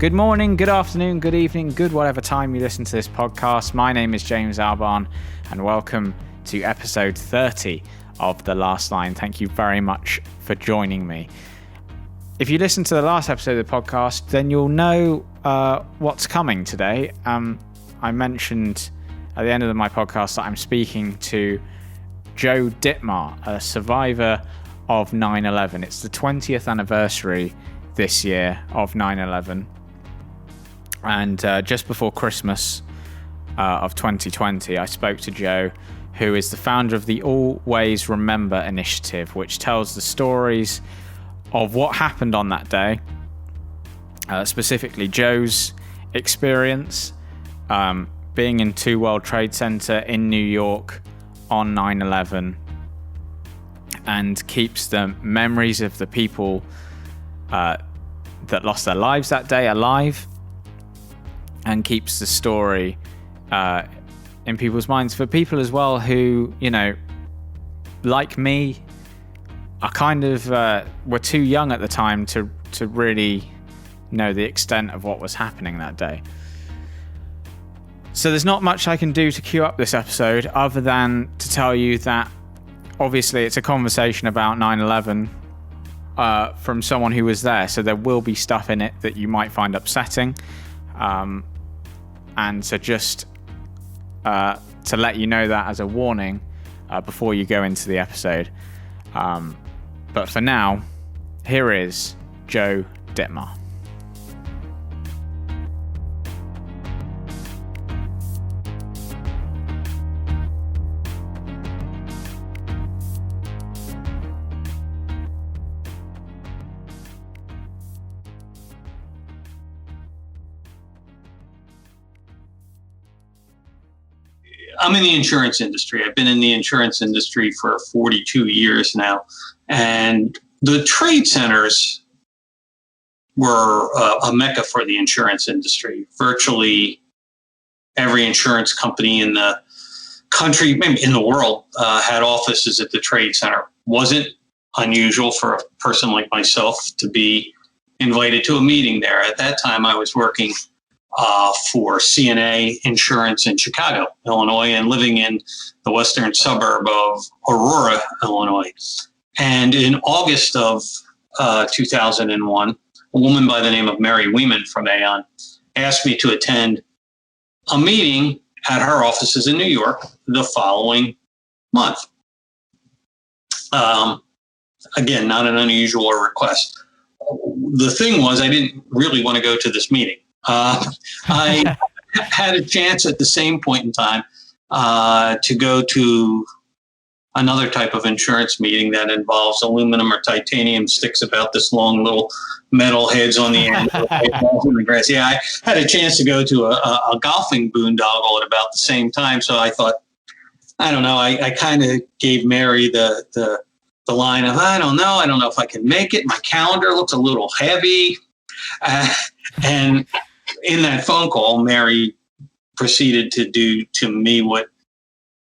Good morning, good afternoon, good evening, good whatever time you listen to this podcast. My name is James Albarn, and welcome to episode 30 of The Last Line. Thank you very much for joining me. If you listen to the last episode of the podcast, then you'll know what's coming today. I mentioned at the end of my podcast that I'm speaking to Joe Dittmar, a survivor of 9/11. It's the 20th anniversary this year of 9/11. And just before Christmas of 2020, I spoke to Joe, who is the founder of the Always Remember initiative, which tells the stories of what happened on that day, specifically Joe's experience being in 2 World Trade Center in New York on 9/11, and keeps the memories of the people that lost their lives that day alive, and keeps the story in people's minds for people as well who, you know, like me, are kind of were too young at the time to really know the extent of what was happening that day. So there's not much I can do to cue up this episode other than to tell you that obviously it's a conversation about 9/11 from someone who was there, so there will be stuff in it that you might find upsetting. And so just to let you know that as a warning before you go into the episode. But for now, here is Joe Dittmar. I'm in the insurance industry. I've been in the insurance industry for 42 years now. And the trade centers were a mecca for the insurance industry. Virtually every insurance company in the country, maybe in the world, had offices at the trade center. Wasn't unusual for a person like myself to be invited to a meeting there. At that time, I was working for CNA Insurance in Chicago, Illinois, and living in the western suburb of Aurora, Illinois. And in August of 2001, a woman by the name of Mary Weeman from Aon asked me to attend a meeting at her offices in New York the following month. Again, not an unusual request. The thing was, I didn't really want to go to this meeting. I had a chance at the same point in time to go to another type of insurance meeting that involves aluminum or titanium sticks about this long, little metal heads on the end of the grass. Yeah, I had a chance to go to a golfing boondoggle at about the same time. So I thought, I don't know, I kind of gave Mary the line of, I don't know if I can make it. My calendar looks a little heavy. And in that phone call, Mary proceeded to do to me what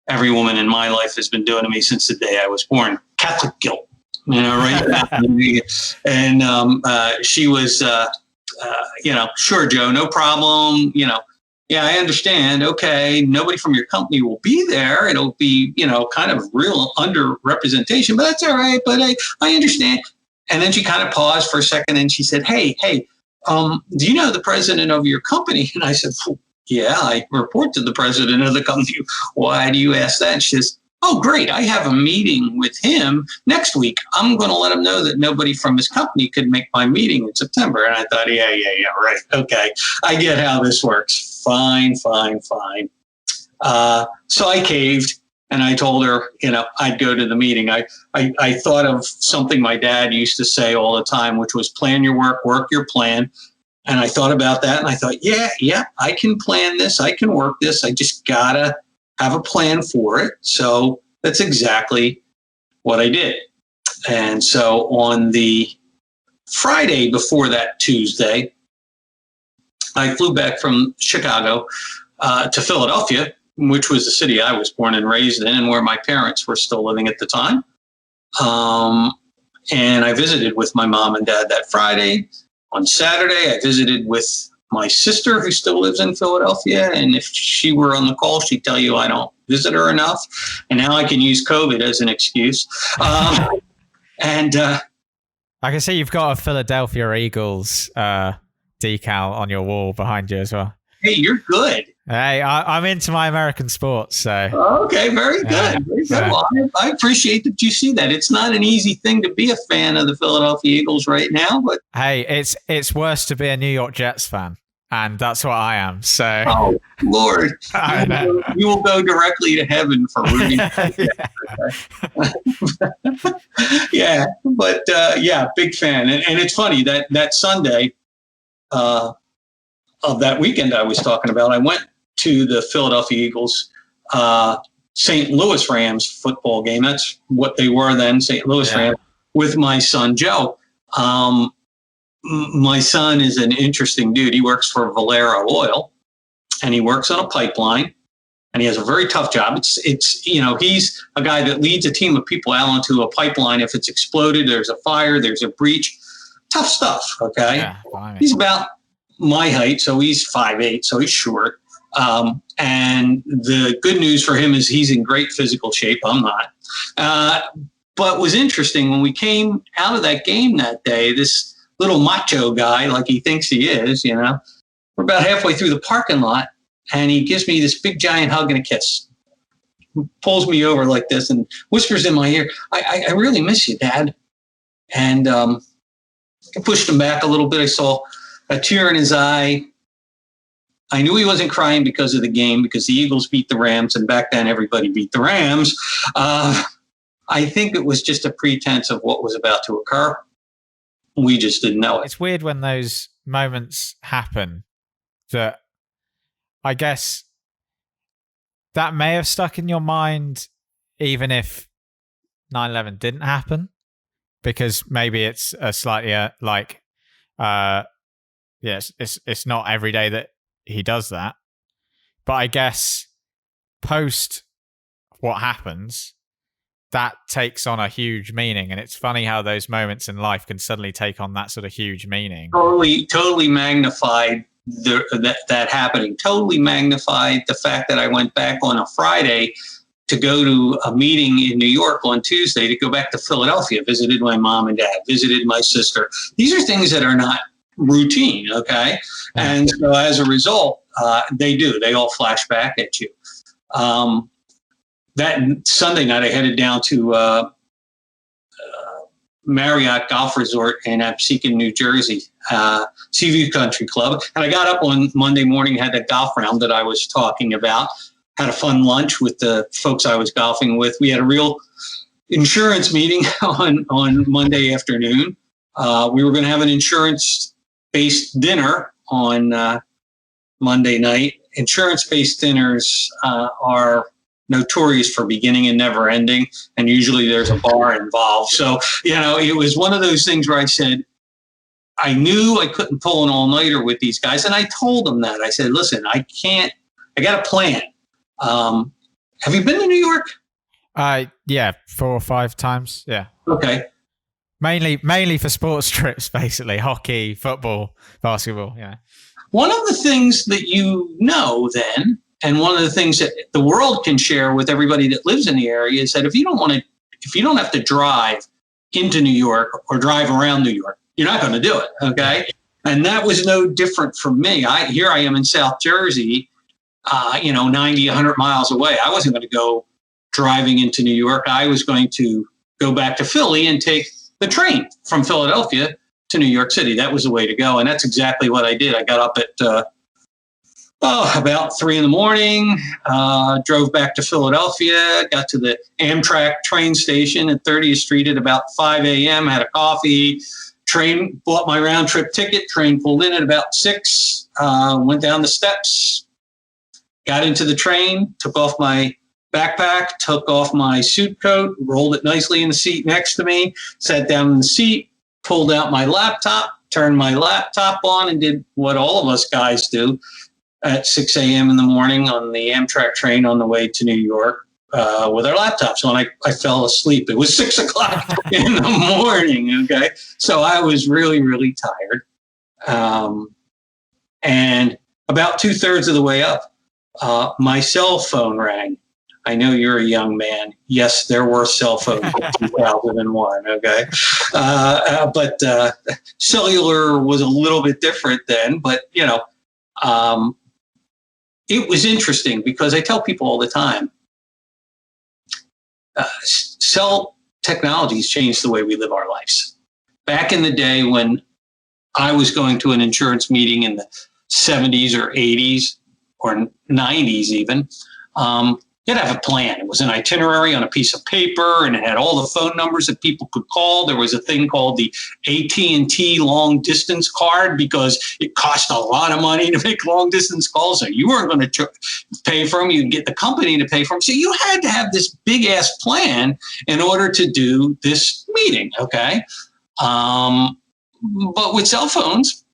every woman in my life has been doing to me since the day I was born: Catholic guilt. You know, right? And she was, sure, Joe, no problem. You know, yeah, I understand. Okay, nobody from your company will be there. It'll be, kind of real underrepresentation, but that's all right. But I understand. And then she kind of paused for a second, and she said, Hey. Do you know the president of your company? And I said, yeah, I report to the president of the company. Why do you ask that? And she says, oh, great. I have a meeting with him next week. I'm going to let him know that nobody from his company could make my meeting in September. And I thought, yeah, right. Okay. I get how this works. Fine. So I caved. And I told her, I'd go to the meeting. I thought of something my dad used to say all the time, which was plan your work your plan. And I thought about that, and I thought, yeah, I can plan this. I can work this. I just got to have a plan for it. So that's exactly what I did. And so on the Friday before that Tuesday, I flew back from Chicago to Philadelphia, which was the city I was born and raised in and where my parents were still living at the time. And I visited with my mom and dad that Friday. On Saturday, I visited with my sister, who still lives in Philadelphia. And if she were on the call, she'd tell you I don't visit her enough. And now I can use COVID as an excuse. And I can see you've got a Philadelphia Eagles decal on your wall behind you as well. Hey, you're good. Hey, I'm into my American sports, so. Okay, very good. Very good. Well, I appreciate that you see that. It's not an easy thing to be a fan of the Philadelphia Eagles right now, but hey, it's worse to be a New York Jets fan, and that's what I am. So, oh Lord, you will go directly to heaven for rooting. Yeah, but big fan, and it's funny that Sunday of that weekend I was talking about, I went to the Philadelphia Eagles St. Louis Rams football game. That's what they were then, St. Louis Rams, with my son Joe. My son is an interesting dude. He works for Valero Oil, and he works on a pipeline, and he has a very tough job. It's he's a guy that leads a team of people out onto a pipeline. If it's exploded, there's a fire, there's a breach. Tough stuff, okay? Yeah, he's about my height, so he's 5'8", so he's short. And the good news for him is he's in great physical shape. I'm not. But was interesting when we came out of that game that day, this little macho guy, like he thinks he is, we're about halfway through the parking lot, and he gives me this big giant hug and a kiss. Pulls me over like this and whispers in my ear, I really miss you, Dad. And I pushed him back a little bit. I saw a tear in his eye. I knew he wasn't crying because of the game, because the Eagles beat the Rams, and back then everybody beat the Rams. I think it was just a pretense of what was about to occur. We just didn't know it. It's weird when those moments happen that I guess that may have stuck in your mind even if 9/11 didn't happen, because maybe it's a slightly it's not every day that he does that. But I guess post what happens, that takes on a huge meaning. And it's funny how those moments in life can suddenly take on that sort of huge meaning. Totally magnified that happening. Totally magnified the fact that I went back on a Friday to go to a meeting in New York on Tuesday, to go back to Philadelphia, visited my mom and dad, visited my sister. These are things that are not routine, okay? And so as a result, they all flash back at you. That Sunday night, I headed down to Marriott Golf Resort in Absecon, New Jersey, Seaview Country Club. And I got up on Monday morning, had that golf round that I was talking about, had a fun lunch with the folks I was golfing with. We had a real insurance meeting on Monday afternoon. We were going to have an insurance-based dinner on Monday night. Insurance-based dinners are notorious for beginning and never ending, and usually there's a bar involved. So, it was one of those things where I said, I knew I couldn't pull an all-nighter with these guys, and I told them that. I said, listen, I got a plan. Have you been to New York? Yeah, 4 or 5 times. Yeah. Okay. Mainly for sports trips, basically. Hockey, football, basketball. Yeah. One of the things that then, and one of the things that the world can share with everybody that lives in the area, is that if you don't have to drive into New York or drive around New York, you're not going to do it. Okay. And that was no different for me. Here I am in South Jersey, 90, 100 miles away. I wasn't going to go driving into New York. I was going to go back to Philly and take the train from Philadelphia to New York City. That was the way to go. And that's exactly what I did. I got up at about 3 a.m, drove back to Philadelphia, got to the Amtrak train station at 30th Street at about 5 a.m., had a coffee, train, bought my round trip ticket, train pulled in at about 6, went down the steps, got into the train, took off my backpack, took off my suit coat, rolled it nicely in the seat next to me, sat down in the seat, pulled out my laptop, turned my laptop on, and did what all of us guys do at 6 a.m. in the morning on the Amtrak train on the way to New York with our laptops on. I fell asleep. It was 6 o'clock in the morning, okay? So I was really, really tired. And about 2/3 of the way up, my cell phone rang. I know you're a young man. Yes, there were cell phones in 2001. Okay, but cellular was a little bit different then. But it was interesting because I tell people all the time, cell technologies changed the way we live our lives. Back in the day when I was going to an insurance meeting in the 70s or 80s or 90s even, you'd have a plan. It was an itinerary on a piece of paper, and it had all the phone numbers that people could call. There was a thing called the AT&T long distance card because it cost a lot of money to make long distance calls. So you weren't going to pay for them. You'd get the company to pay for them. So you had to have this big ass plan in order to do this meeting. Okay. But with cell phones,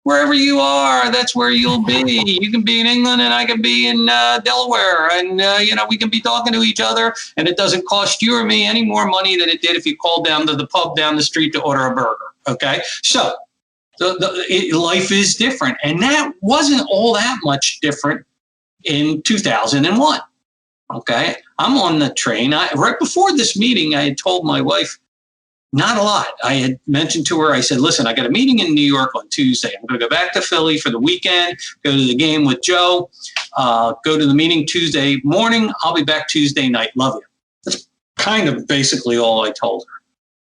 wherever you are, that's where you'll be. You can be in England and I can be in Delaware. And, we can be talking to each other. And it doesn't cost you or me any more money than it did if you called down to the pub down the street to order a burger. Okay. So life is different. And that wasn't all that much different in 2001. Okay. I'm on the train. Right before this meeting, I had told my wife, not a lot. I had mentioned to her, I said, listen, I got a meeting in New York on Tuesday. I'm going to go back to Philly for the weekend, go to the game with Joe, go to the meeting Tuesday morning. I'll be back Tuesday night. Love you. That's kind of basically all I told her.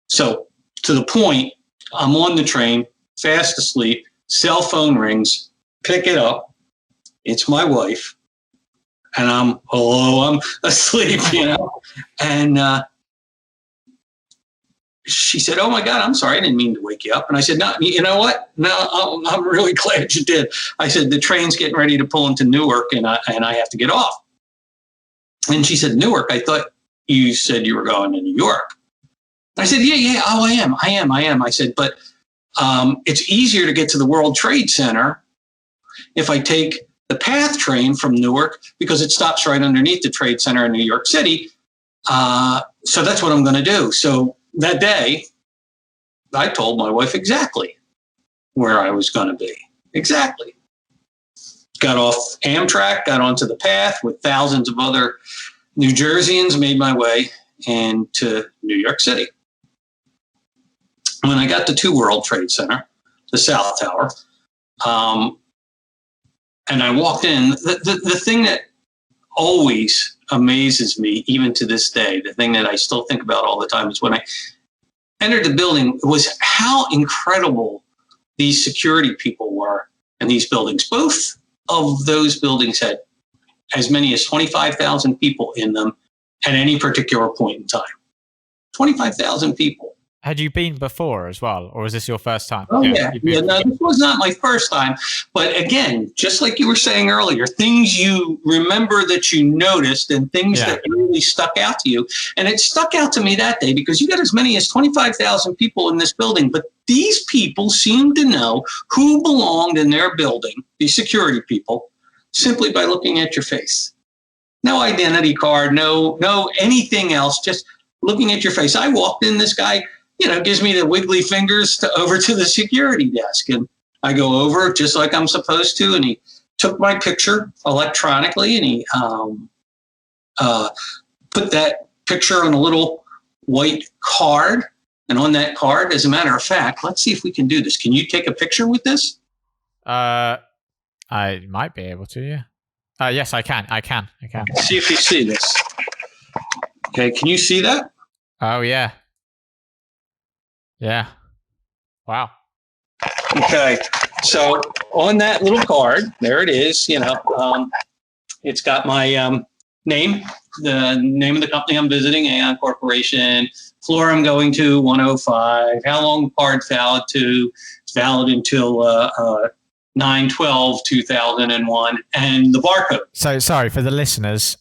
So to the point, I'm on the train, fast asleep, cell phone rings, pick it up. It's my wife. And I'm asleep, and, she said, oh, my God, I'm sorry. I didn't mean to wake you up. And I said, no, you know what? No, I'm really glad you did. I said, the train's getting ready to pull into Newark and I have to get off. And she said, Newark, I thought you said you were going to New York. I said, yeah. Oh, I am. I said, but it's easier to get to the World Trade Center if I take the PATH train from Newark because it stops right underneath the Trade Center in New York City. So that's what I'm going to do. So that day, I told my wife exactly where I was going to be. Exactly. Got off Amtrak, got onto the PATH with thousands of other New Jerseyans, made my way into New York City. When I got to World Trade Center, the South Tower, and I walked in, the thing that always amazes me, even to this day, the thing that I still think about all the time is when I entered the building, was how incredible these security people were in these buildings. Both of those buildings had as many as 25,000 people in them at any particular point in time. 25,000 people. Had you been before as well, or was this your first time? Oh, yeah. No, this was not my first time. But again, just like you were saying earlier, things you remember that you noticed and things that really stuck out to you. And it stuck out to me that day because you got as many as 25,000 people in this building. But these people seemed to know who belonged in their building, these security people, simply by looking at your face. No identity card, no anything else, just looking at your face. I walked in, this guy, gives me the wiggly fingers over to the security desk. And I go over just like I'm supposed to. And he took my picture electronically and he put that picture on a little white card. And on that card, as a matter of fact, let's see if we can do this. Can you take a picture with this? I might be able to, yeah. Yes, I can. See if you see this. Okay, can you see that? Oh, yeah. Yeah. Wow. Okay. So on that little card, there it is. It's got my name, the name of the company I'm visiting, Aon Corporation, floor I'm going to, 105, how long the card's valid to. It's valid until 9/12/2001, and the barcode. So sorry for the listeners.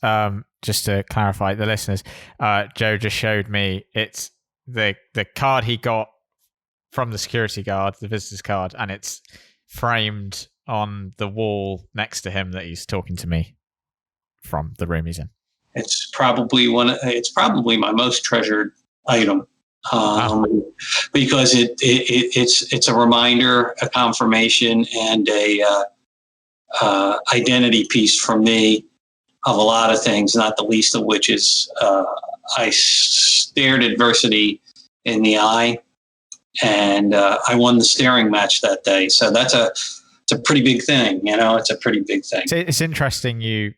Just to clarify, the listeners, Joe just showed me it's the card he got from the security guard, the visitor's card, and it's framed on the wall next to him that he's talking to me from the room he's in. It's probably my most treasured item because it's a reminder, a confirmation, and a identity piece for me of a lot of things, not the least of which is I stared adversity in the eye, and I won the staring match that day. So it's a pretty big thing, it's a pretty big thing. It's interesting you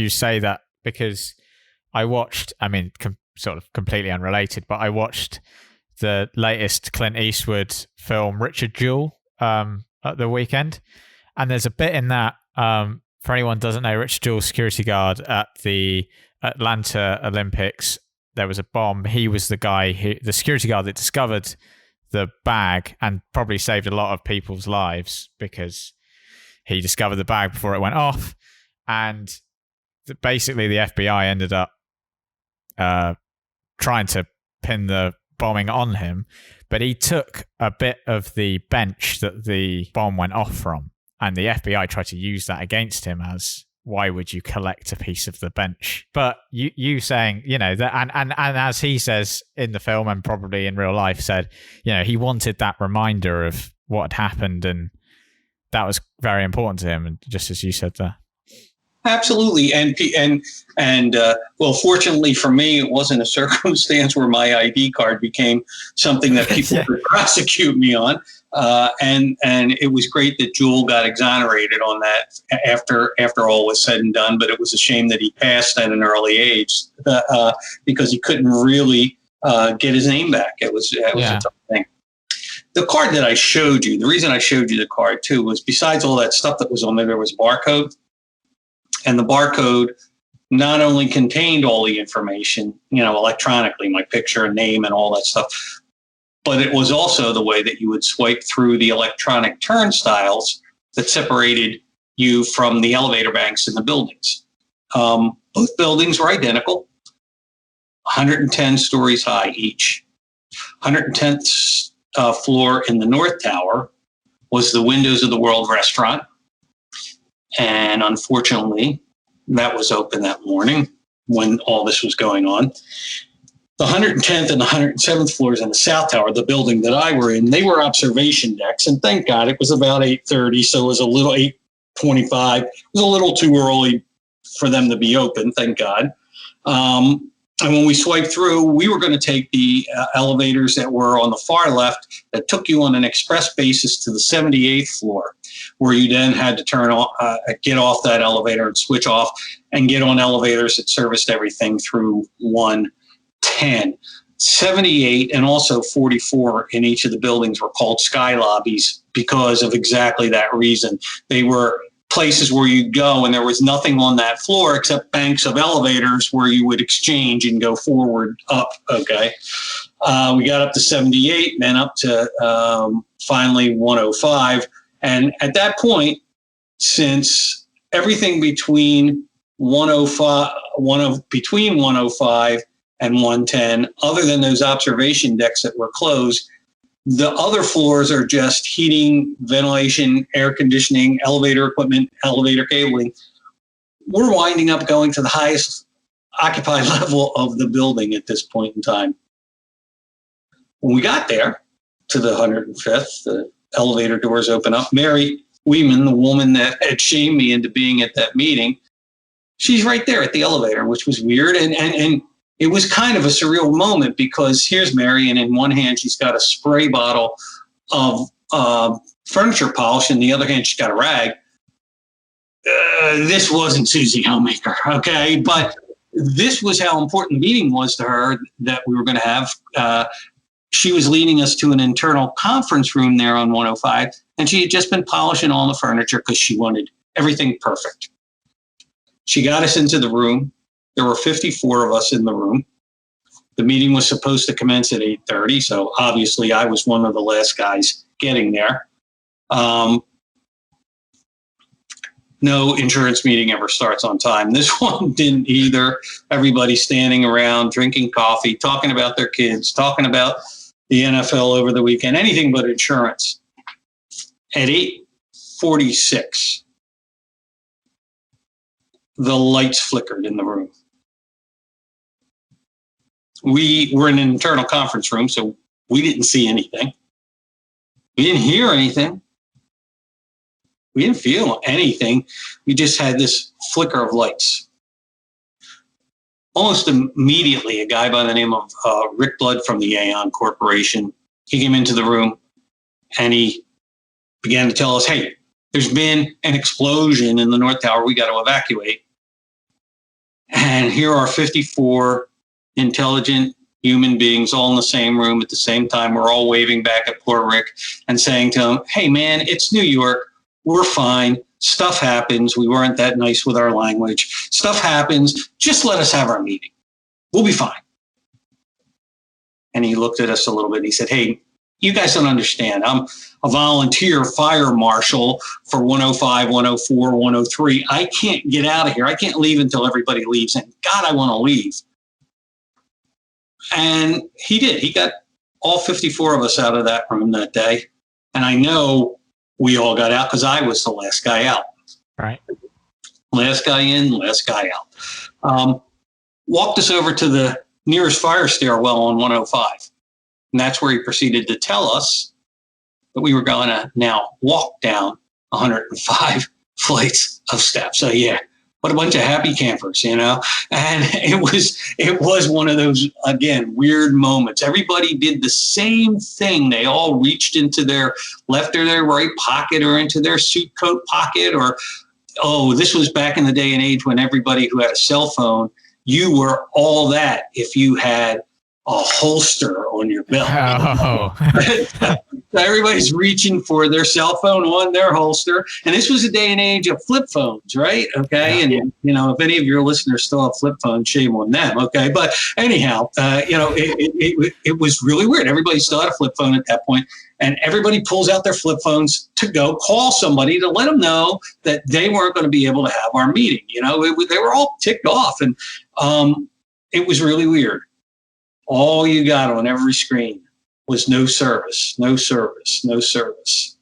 say that, because I watched, sort of completely unrelated, but I watched the latest Clint Eastwood film, Richard Jewell, at the weekend. And there's a bit in that, for anyone who doesn't know, Richard Jewell, security guard at the Atlanta Olympics, there was a bomb. He was the security guard that discovered the bag and probably saved a lot of people's lives, because he discovered the bag before it went off. And basically the FBI ended up trying to pin the bombing on him, but he took a bit of the bench that the bomb went off from, and the FBI tried to use that against him as, why would you collect a piece of the bench? But you saying, that, and as he says in the film and probably in real life, said, he wanted that reminder of what had happened, and that was very important to him, and just as you said there. Absolutely, and well, fortunately for me, it wasn't a circumstance where my ID card became something that people could prosecute me on, and it was great that Jewell got exonerated on that after all was said and done. But it was a shame that he passed at an early age, because he couldn't really get his name back. It was a tough thing. The card that I showed you, the reason I showed you the card too, was besides all that stuff that was on there was barcode. And the barcode not only contained all the information, electronically, my picture and name and all that stuff, but it was also the way that you would swipe through the electronic turnstiles that separated you from the elevator banks in the buildings. Both buildings were identical, 110 stories high each. 110th floor in the North Tower was the Windows of the World restaurant. And unfortunately, that was open that morning when all this was going on. The 110th and the 107th floors in the South Tower, the building that I were in, they were observation decks. And thank God it was about 8:30, so it was a little 8:25. It was a little too early for them to be open, thank God. And when we swiped through, we were going to take the elevators that were on the far left that took you on an express basis to the 78th floor, where you then had to get off that elevator and switch off and get on elevators that serviced everything through 110. 78 and also 44 in each of the buildings were called sky lobbies because of exactly that reason. They were places where you'd go and there was nothing on that floor except banks of elevators where you would exchange and go forward up. Okay. We got up to 78 and then up to finally 105. And at that point, since everything between 105 and 110, other than those observation decks that were closed, the other floors are just heating, ventilation, air conditioning, elevator equipment, elevator cabling. We're winding up going to the highest occupied level of the building at this point in time. When we got there to the 105th, the elevator doors open up. Mary Weeman, the woman that had shamed me into being at that meeting, she's right there at the elevator, which was weird. And it was kind of a surreal moment because here's Mary, and in one hand, she's got a spray bottle of furniture polish. In the other hand, she's got a rag. This wasn't Susie Homemaker, okay? But this was how important the meeting was to her that we were going to have. She was leading us to an internal conference room there on 105, and she had just been polishing all the furniture because she wanted everything perfect. She got us into the room. There were 54 of us in the room. The meeting was supposed to commence at 8:30, so obviously I was one of the last guys getting there. No insurance meeting ever starts on time. This one didn't either. Everybody standing around, drinking coffee, talking about their kids, talking about the NFL over the weekend, anything but insurance. At 8:46, the lights flickered in the room. We were in an internal conference room, so we didn't see anything. We didn't hear anything. We didn't feel anything. We just had this flicker of lights. Almost immediately, a guy by the name of Rick Blood from the Aon Corporation, he came into the room and he began to tell us, hey, there's been an explosion in the North Tower. We got to evacuate. And here are 54 intelligent human beings all in the same room at the same time. We're all waving back at poor Rick and saying to him, hey, man, it's New York. We're fine. Stuff happens. We weren't that nice with our language. Stuff happens. Just let us have our meeting. We'll be fine. And he looked at us a little bit and he said, hey, you guys don't understand. I'm a volunteer fire marshal for 105, 104, 103. I can't get out of here. I can't leave until everybody leaves. And God, I want to leave. And he did. He got all 54 of us out of that room that day. And I know we all got out because I was the last guy out. Right. Last guy in, last guy out. Walked us over to the nearest fire stairwell on 105. And that's where he proceeded to tell us that we were going to now walk down 105 flights of steps. So yeah, what a bunch of happy campers, you know? And it was one of those, again, weird moments. Everybody did the same thing. They all reached into their left or their right pocket or into their suit coat pocket or, oh, this was back in the day and age when everybody who had a cell phone, you were all that if you had a holster on your belt. Oh. Everybody's reaching for their cell phone on their holster. And this was a day and age of flip phones, right? Okay. Yeah. And, you know, if any of your listeners still have flip phones, shame on them. Okay. But anyhow, you know, it was really weird. Everybody still had a flip phone at that point, and everybody pulls out their flip phones to go call somebody to let them know that they weren't going to be able to have our meeting. You know, they were all ticked off, and it was really weird. All you got on every screen was no service, no service, no service.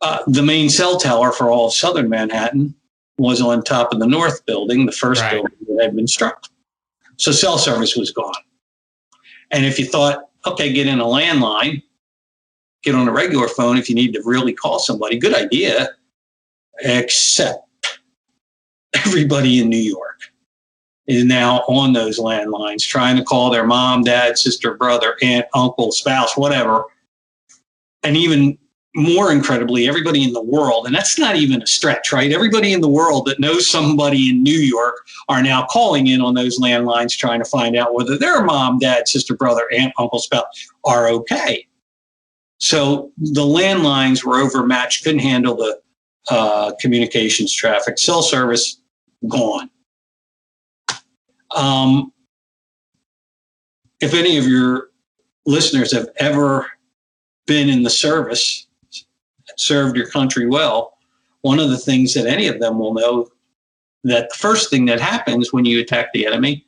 The main cell tower for all of southern Manhattan was on top of the north building, the first building that had been struck. So cell service was gone. And if you thought, okay, get in a landline, get on a regular phone if you need to really call somebody, good idea, except everybody in New York is now on those landlines trying to call their mom, dad, sister, brother, aunt, uncle, spouse, whatever. And even more incredibly, everybody in the world, and that's not even a stretch, right? Everybody in the world that knows somebody in New York are now calling in on those landlines trying to find out whether their mom, dad, sister, brother, aunt, uncle, spouse are okay. So the landlines were overmatched, couldn't handle the communications traffic. Cell service, gone. If any of your listeners have ever been in the service, served your country well, one of the things that any of them will know that the first thing that happens when you attack the enemy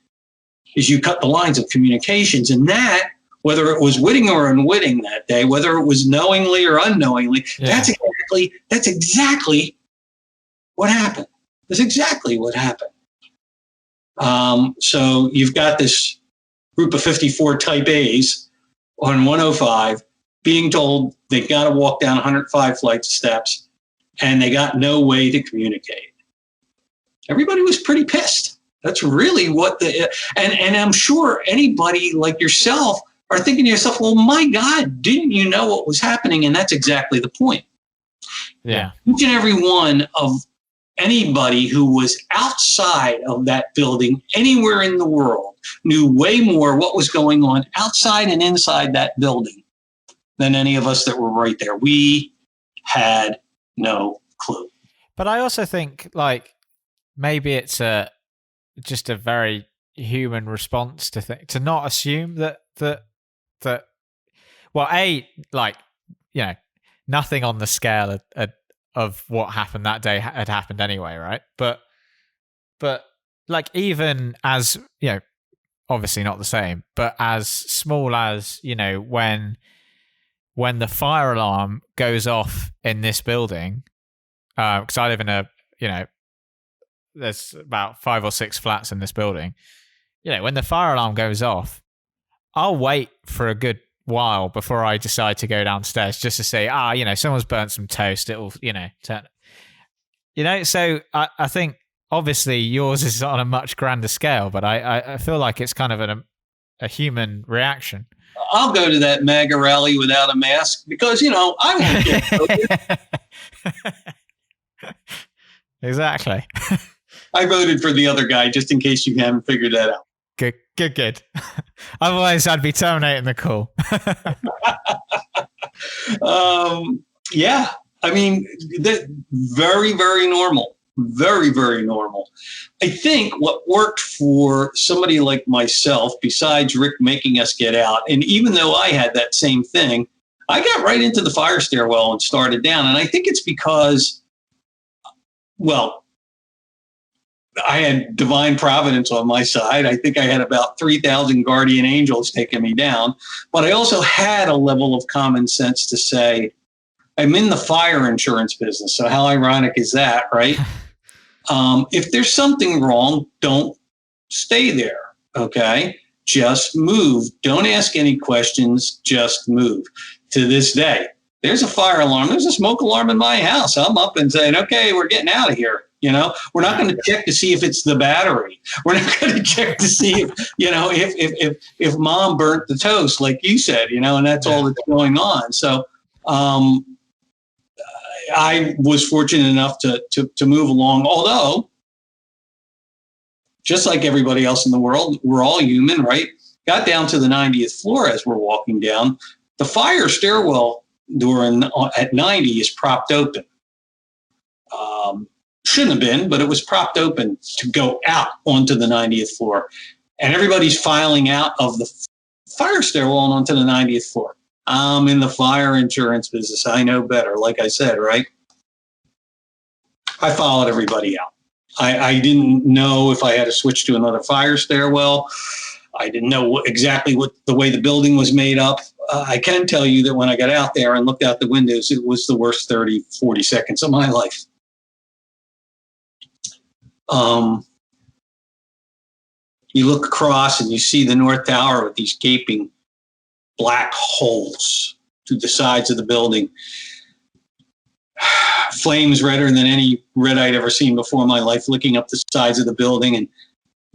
is you cut the lines of communications. And that, whether it was witting or unwitting that day, whether it was knowingly or unknowingly, that's exactly what happened. That's exactly what happened. So you've got this group of 54 type A's on 105 being told they got to walk down 105 flights of steps, and they got no way to communicate. Everybody was pretty pissed. That's really what and I'm sure anybody like yourself are thinking to yourself, well, my God, didn't you know what was happening? And that's exactly the point. Yeah. Each and every one of anybody who was outside of that building anywhere in the world knew way more what was going on outside and inside that building than any of us that were right there. We had no clue. But I also think, like, maybe it's just a very human response to not assume that well, like, you know, nothing on the scale of what happened that day had happened anyway, right? But like, even as, you know, obviously not the same, but as small as, you know, when the fire alarm goes off in this building, because I live in a, you know, there's about 5 or 6 flats in this building. when the fire alarm goes off, I'll wait for a good while before I decide to go downstairs just to say, someone's burnt some toast. It'll, turn. So I think obviously yours is on a much grander scale, but I feel like it's kind of a human reaction. I'll go to that MAGA rally without a mask because, I won't get COVID. Exactly. I voted for the other guy just in case you haven't figured that out. Good. Otherwise, I'd be terminating the call. Yeah. I mean, very, very normal. Very, very normal. I think what worked for somebody like myself, besides Rick making us get out, and even though I had that same thing, I got right into the fire stairwell and started down. And I think it's because, well, I had divine providence on my side. I think I had about 3,000 guardian angels taking me down. But I also had a level of common sense to say, I'm in the fire insurance business. So how ironic is that, right? If there's something wrong, don't stay there, okay? Just move. Don't ask any questions. Just move. To this day, there's a fire alarm. There's a smoke alarm in my house. I'm up and saying, okay, we're getting out of here. We're not going to check to see if it's the battery. We're not going to check to see if mom burnt the toast, like you said, and that's all that's going on. So I was fortunate enough to move along, although just like everybody else in the world, we're all human, right? Got down to the 90th floor as we're walking down. The fire stairwell door at 90 is propped open. Shouldn't have been, but it was propped open to go out onto the 90th floor. And everybody's filing out of the fire stairwell and onto the 90th floor. I'm in the fire insurance business. I know better, like I said, right? I followed everybody out. I didn't know if I had to switch to another fire stairwell. I didn't know exactly what the way the building was made up. I can tell you that when I got out there and looked out the windows, it was the worst 30, 40 seconds of my life. You look across and you see the North Tower with these gaping black holes to the sides of the building. Flames redder than any red I'd ever seen before in my life, licking up the sides of the building, and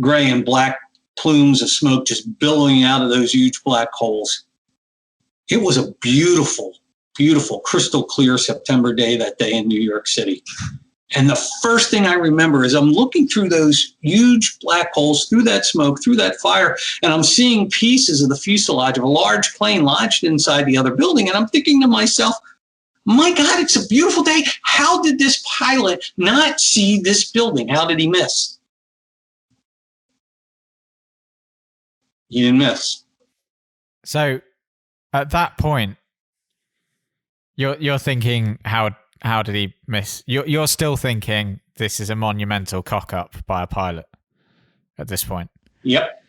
gray and black plumes of smoke just billowing out of those huge black holes. It was a beautiful, beautiful, crystal clear September day that day in New York City. And the first thing I remember is I'm looking through those huge black holes, through that smoke, through that fire, and I'm seeing pieces of the fuselage of a large plane lodged inside the other building. And I'm thinking to myself, my God, it's a beautiful day. How did this pilot not see this building? How did he miss? He didn't miss. So at that point, you're thinking, how did he miss? You're still thinking this is a monumental cock up by a pilot at this point. Yep.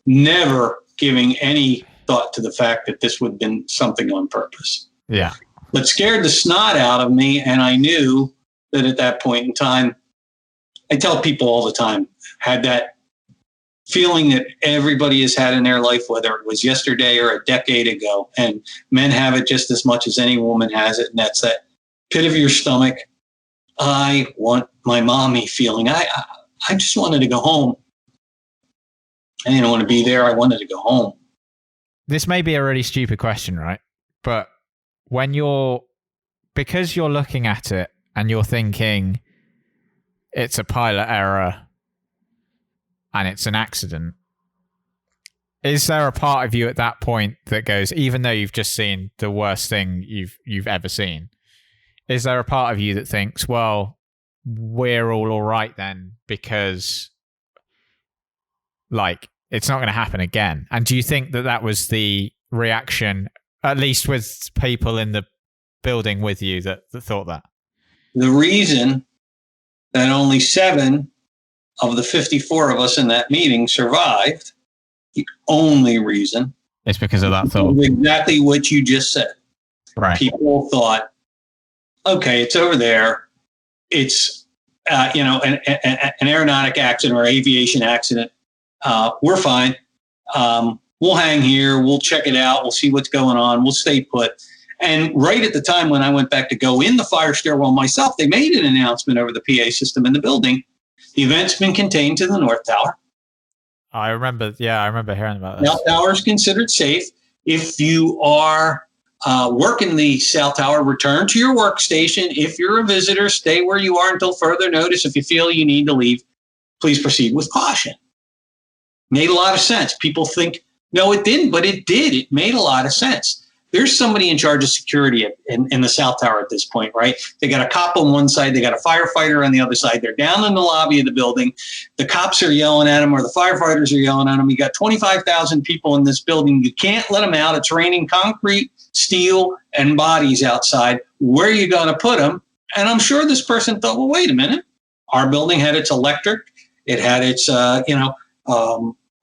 Never giving any thought to the fact that this would have been something on purpose. Yeah. But scared the snot out of me, and I knew that at that point in time, I tell people all the time, had that feeling that everybody has had in their life, whether it was yesterday or a decade ago, and men have it just as much as any woman has it, and that's that pit of your stomach. I want my mommy feeling. I just wanted to go home. I didn't want to be there. I wanted to go home. This may be a really stupid question, right? But because you're looking at it and you're thinking it's a pilot error and it's an accident, is there a part of you at that point that goes, even though you've just seen the worst thing you've ever seen, is there a part of you that thinks, well, we're all right then, because like it's not going to happen again? And do you think that was the reaction, at least with people in the building with you that thought that? The reason that only 7 of the 54 of us in that meeting survived, the only reason, is because of that thought. Exactly what you just said. Right. People thought, okay, it's over there. It's an aeronautic accident or aviation accident, we're fine. We'll hang here. We'll check it out. We'll see what's going on. We'll stay put. And right at the time when I went back to go in the fire stairwell myself, they made an announcement over the PA system in the building. The event's been contained to the North Tower. I remember hearing about this. South Tower is considered safe. If you are working the South Tower, return to your workstation. If you're a visitor, stay where you are until further notice. If you feel you need to leave, please proceed with caution. Made a lot of sense. People think, no, it didn't, but it did. It made a lot of sense. There's somebody in charge of security in the South Tower at this point, right? They got a cop on one side. They got a firefighter on the other side. They're down in the lobby of the building. The cops are yelling at them or the firefighters are yelling at them. You got 25,000 people in this building. You can't let them out. It's raining concrete, steel, and bodies outside. Where are you going to put them? And I'm sure this person thought, well, wait a minute. Our building had its electric. It had its,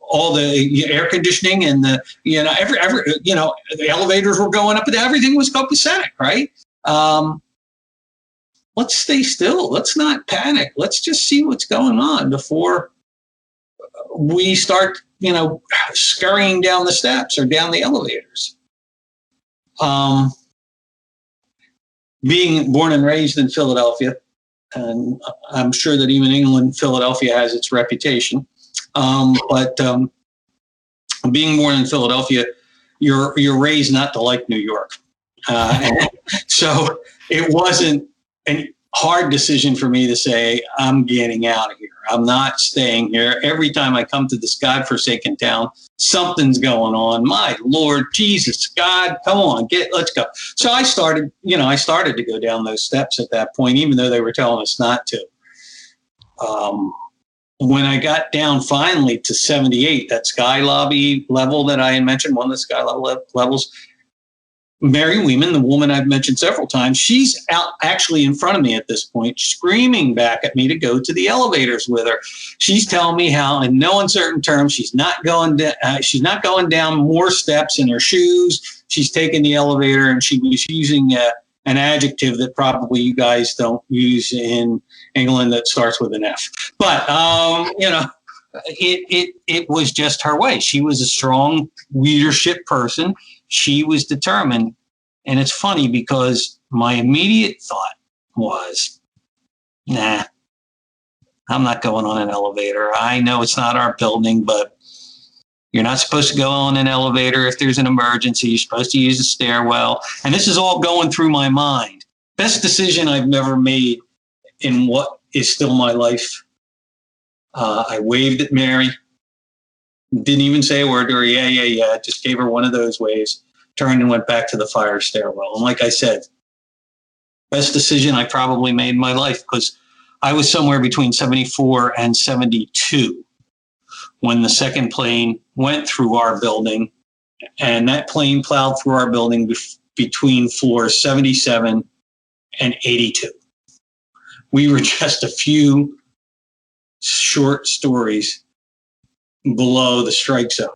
all the air conditioning and the the elevators were going up and everything was copacetic, right? Let's stay still. Let's not panic. Let's just see what's going on before we start, scurrying down the steps or down the elevators. Being born and raised in Philadelphia, and I'm sure that even England, Philadelphia has its reputation. But being born in Philadelphia, you're raised not to like New York. So it wasn't a hard decision for me to say, I'm getting out of here. I'm not staying here. Every time I come to this godforsaken town, something's going on. My Lord Jesus, God, come on, let's go. So I started to go down those steps at that point, even though they were telling us not to. When I got down finally to 78, that sky lobby level that I had mentioned, one of the sky levels, Mary Weeman, the woman I've mentioned several times, she's out actually in front of me at this point, screaming back at me to go to the elevators with her. She's telling me how, in no uncertain terms, she's not going down more steps in her shoes. She's taking the elevator, and she was using an adjective that probably you guys don't use in England that starts with an F. But, it was just her way. She was a strong leadership person. She was determined. And it's funny because my immediate thought was, nah, I'm not going on an elevator. I know it's not our building, but you're not supposed to go on an elevator if there's an emergency. You're supposed to use a stairwell. And this is all going through my mind. Best decision I've never made in what is still my life. I waved at Mary. Didn't even say a word to her. Yeah. Just gave her one of those waves. Turned and went back to the fire stairwell. And like I said, best decision I probably made in my life, because I was somewhere between 74 and 72 when the second plane went through our building. And that plane plowed through our building between floors 77 and 82. We were just a few short stories below the strike zone.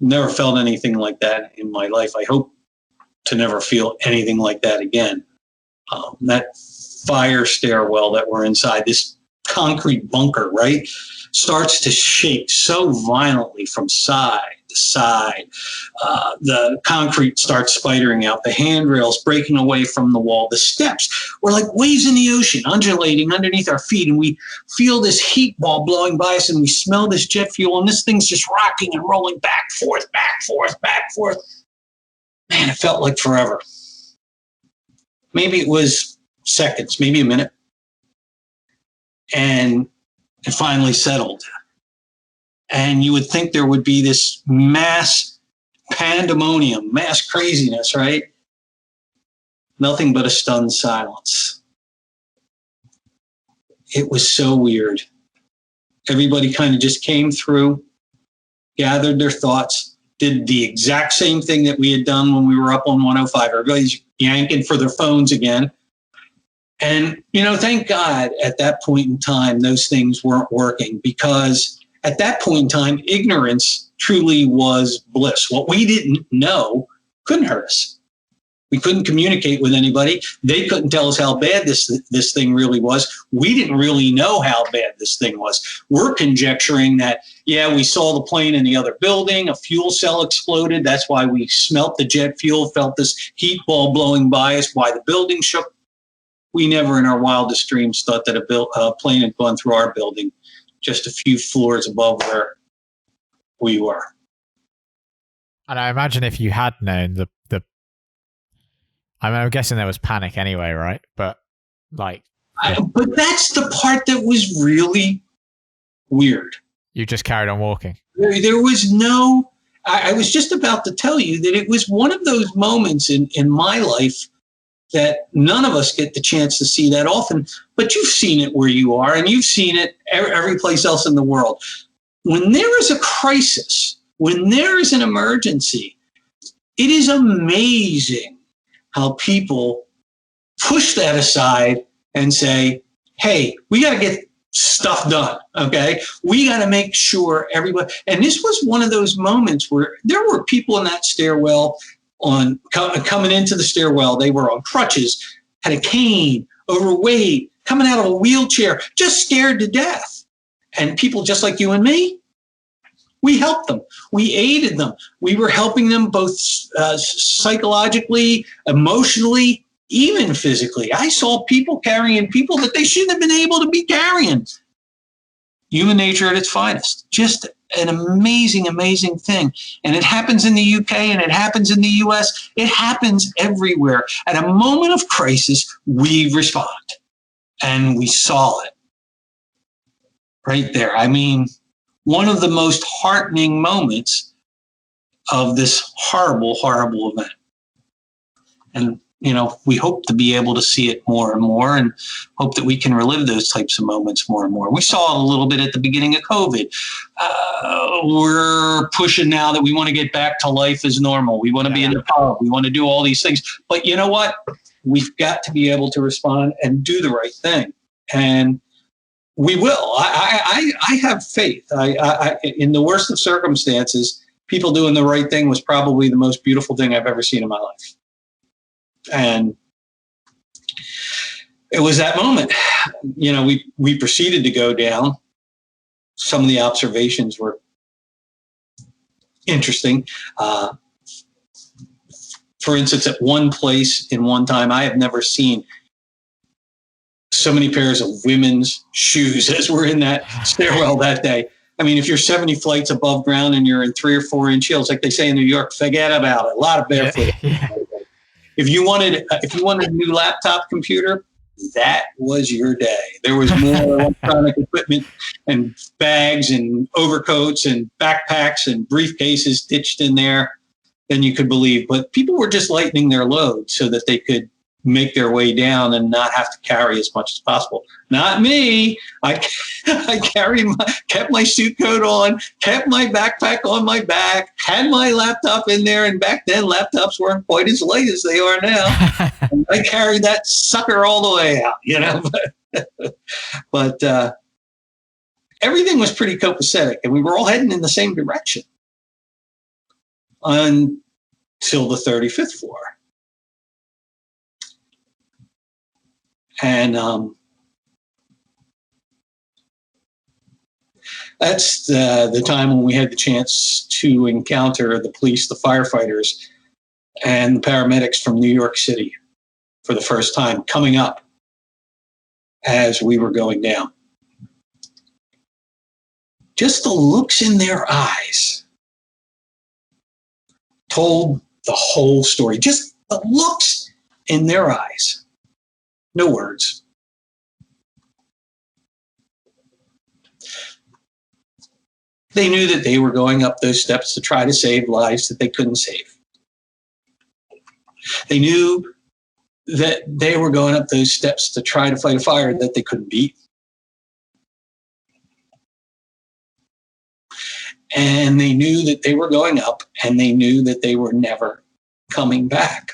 Never felt anything like that in my life. I hope to never feel anything like that again. That fire stairwell that we're inside, this concrete bunker, right, starts to shake so violently from side to side. The concrete starts spidering out. The handrails breaking away from the wall. The steps were like waves in the ocean, undulating underneath our feet. And we feel this heat ball blowing by us, and we smell this jet fuel. And this thing's just rocking and rolling back, forth. Man, it felt like forever. Maybe it was seconds, maybe a minute. And it finally settled. And you would think there would be this mass pandemonium, mass craziness, right? Nothing but a stunned silence. It was so weird. Everybody kind of just came through, gathered their thoughts, did the exact same thing that we had done when we were up on 105. Everybody's yanking for their phones again. And, thank God at that point in time, those things weren't working, because at that point in time, ignorance truly was bliss. What we didn't know couldn't hurt us. We couldn't communicate with anybody. They couldn't tell us how bad this thing really was. We didn't really know how bad this thing was. We're conjecturing that, yeah, we saw the plane in the other building, a fuel cell exploded. That's why we smelt the jet fuel, felt this heat ball blowing by us, why the building shook. We never in our wildest dreams thought that a plane had gone through our building just a few floors above where we were. And I imagine if you had known I'm guessing there was panic anyway, right? But like, but that's the part that was really weird. You just carried on walking. There was no. I was just about to tell you that it was one of those moments in my life that none of us get the chance to see that often. But you've seen it where you are, and you've seen it every place else in the world. When there is a crisis, when there is an emergency, it is amazing how people push that aside and say, hey, we got to get stuff done, okay? We got to make sure everybody, and this was one of those moments where there were people in that stairwell coming into the stairwell. They were on crutches, had a cane, overweight, coming out of a wheelchair, just scared to death. And people just like you and me, we helped them. We aided them. We were helping them both psychologically, emotionally, even physically. I saw people carrying people that they shouldn't have been able to be carrying. Human nature at its finest. Just an amazing, amazing thing. And it happens in the UK and it happens in the US. It happens everywhere. At a moment of crisis, we respond. And we saw it right there. I mean, one of the most heartening moments of this horrible, horrible event. And, you know, we hope to be able to see it more and more and hope that we can relive those types of moments more and more. We saw it a little bit at the beginning of COVID. We're pushing now that we want to get back to life as normal. We want to be in the pub. We want to do all these things. But you know what? We've got to be able to respond and do the right thing. And we will. I have faith. In the worst of circumstances, people doing the right thing was probably the most beautiful thing I've ever seen in my life. And it was that moment. You know, we proceeded to go down. Some of the observations were interesting. For instance, at one place in one time, I have never seen so many pairs of women's shoes as were in that stairwell that day. I mean, if you're 70 flights above ground and you're in 3 or 4 inch heels, like they say in New York, forget about it. A lot of barefoot. Yeah. If you wanted a new laptop computer, that was your day. There was more electronic equipment and bags and overcoats and backpacks and briefcases stitched in there than you could believe. But people were just lightening their load so that they could make their way down and not have to carry as much as possible. Not me. I kept my suit coat on, kept my backpack on my back, had my laptop in there, and back then laptops weren't quite as light as they are now. I carried that sucker all the way out, you know. But everything was pretty copacetic, and we were all heading in the same direction until the 35th floor. And that's the time when we had the chance to encounter the police, the firefighters, and the paramedics from New York City for the first time coming up as we were going down. Just the looks in their eyes told the whole story. Just the looks in their eyes. No words. They knew that they were going up those steps to try to save lives that they couldn't save. They knew that they were going up those steps to try to fight a fire that they couldn't beat. And they knew that they were going up, and they knew that they were never coming back.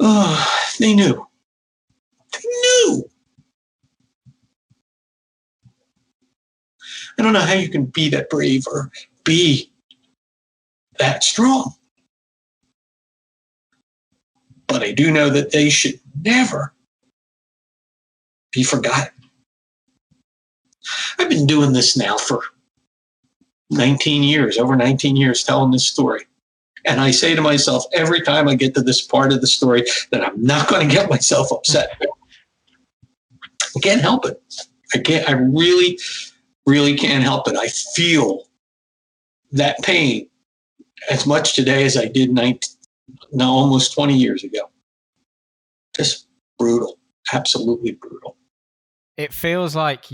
Oh, they knew. I don't know how you can be that brave or be that strong. But I do know that they should never be forgotten. I've been doing this now for 19 years, over 19 years, telling this story. And I say to myself every time I get to this part of the story that I'm not going to get myself upset. I can't help it. I really, really can't help it. I feel that pain as much today as I did almost 20 years ago. Just brutal, absolutely brutal. It feels like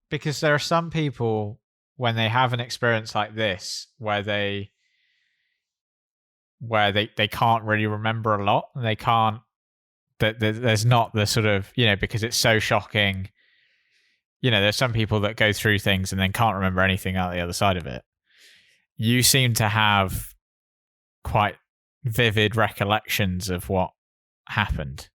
because there are some people when they have an experience like this where they can't really remember a lot, and they can't, there's not the sort of, because it's so shocking. There's some people that go through things and then can't remember anything out the other side of it. You seem to have quite vivid recollections of what happened.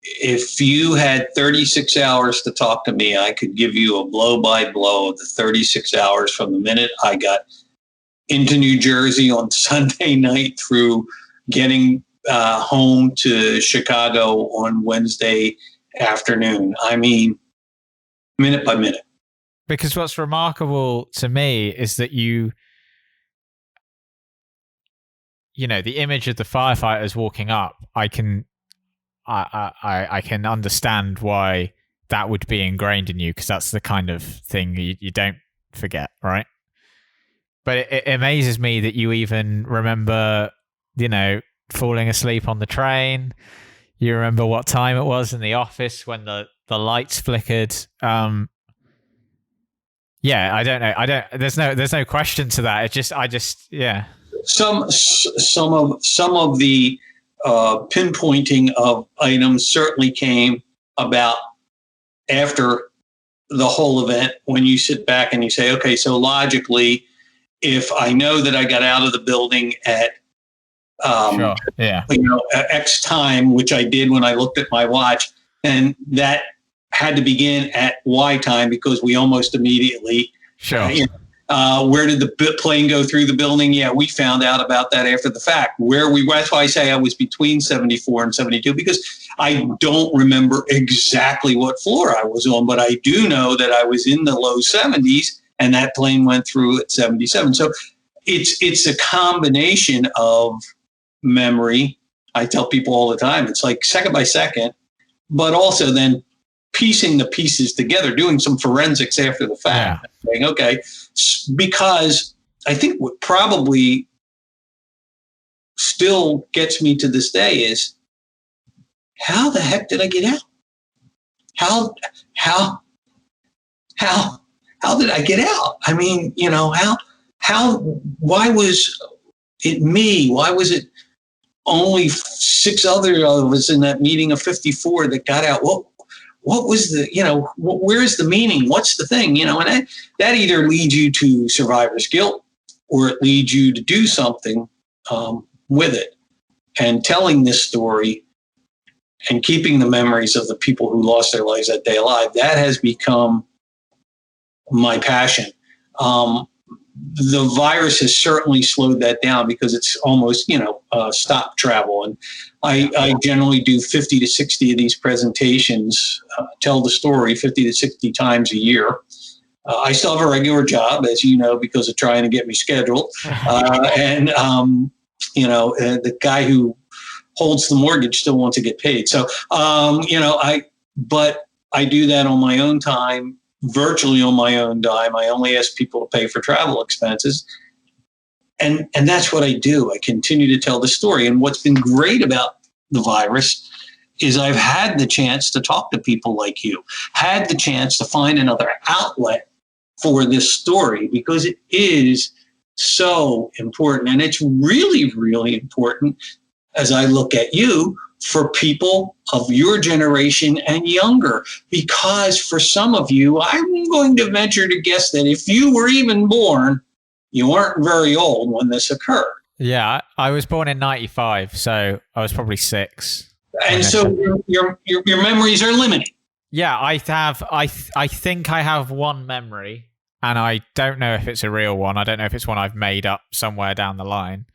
If you had 36 hours to talk to me, I could give you a blow-by-blow of the 36 hours from the minute I got into New Jersey on Sunday night through getting home to Chicago on Wednesday afternoon. I mean, minute by minute. Because what's remarkable to me is that the image of the firefighters walking up, I can understand why that would be ingrained in you, because that's the kind of thing you don't forget, right? But it amazes me that you even remember, falling asleep on the train. You remember what time it was in the office when the lights flickered. Yeah, I don't know. There's no question to that. Yeah. Some of the pinpointing of items certainly came about after the whole event, when you sit back and you say, okay, so logically, if I know that I got out of the building at sure. Yeah. X time, which I did when I looked at my watch, and that had to begin at Y time because we almost immediately. Sure. Where did the plane go through the building? Yeah, we found out about that after the fact. That's why I say I was between 74 and 72, because I don't remember exactly what floor I was on, but I do know that I was in the low 70s and that plane went through at 77. So it's a combination of memory. I tell people all the time, it's like second by second, but also then piecing the pieces together, doing some forensics after the fact. Yeah. Saying, okay, because I think what probably still gets me to this day is, how the heck did I get out? How did I get out? I mean, why was it me? Why was it only 6 other of us in that meeting of 54 that got out? What was the, where's the meaning? What's the thing? And that either leads you to survivor's guilt, or it leads you to do something with it. And telling this story and keeping the memories of the people who lost their lives that day alive, that has become my passion. The virus has certainly slowed that down because it's almost, stopped travel. And I generally do 50 to 60 of these presentations, tell the story 50 to 60 times a year. I still have a regular job, as you know, because of trying to get me scheduled. The guy who holds the mortgage still wants to get paid. So, but I do that on my own time, virtually on my own dime. I only ask people to pay for travel expenses. And that's what I do. I continue to tell the story. And what's been great about the virus is I've had the chance to talk to people like you, had the chance to find another outlet for this story, because it is so important. And it's really, really important, as I look at you, for people of your generation and younger, because for some of you, I'm going to venture to guess that if you were even born, you weren't very old when this occurred. Yeah, I was born in 95, so I was probably 6. And so your memories are limited. Yeah, I think I have one memory, and I don't know if it's a real one. I don't know if it's one I've made up somewhere down the line.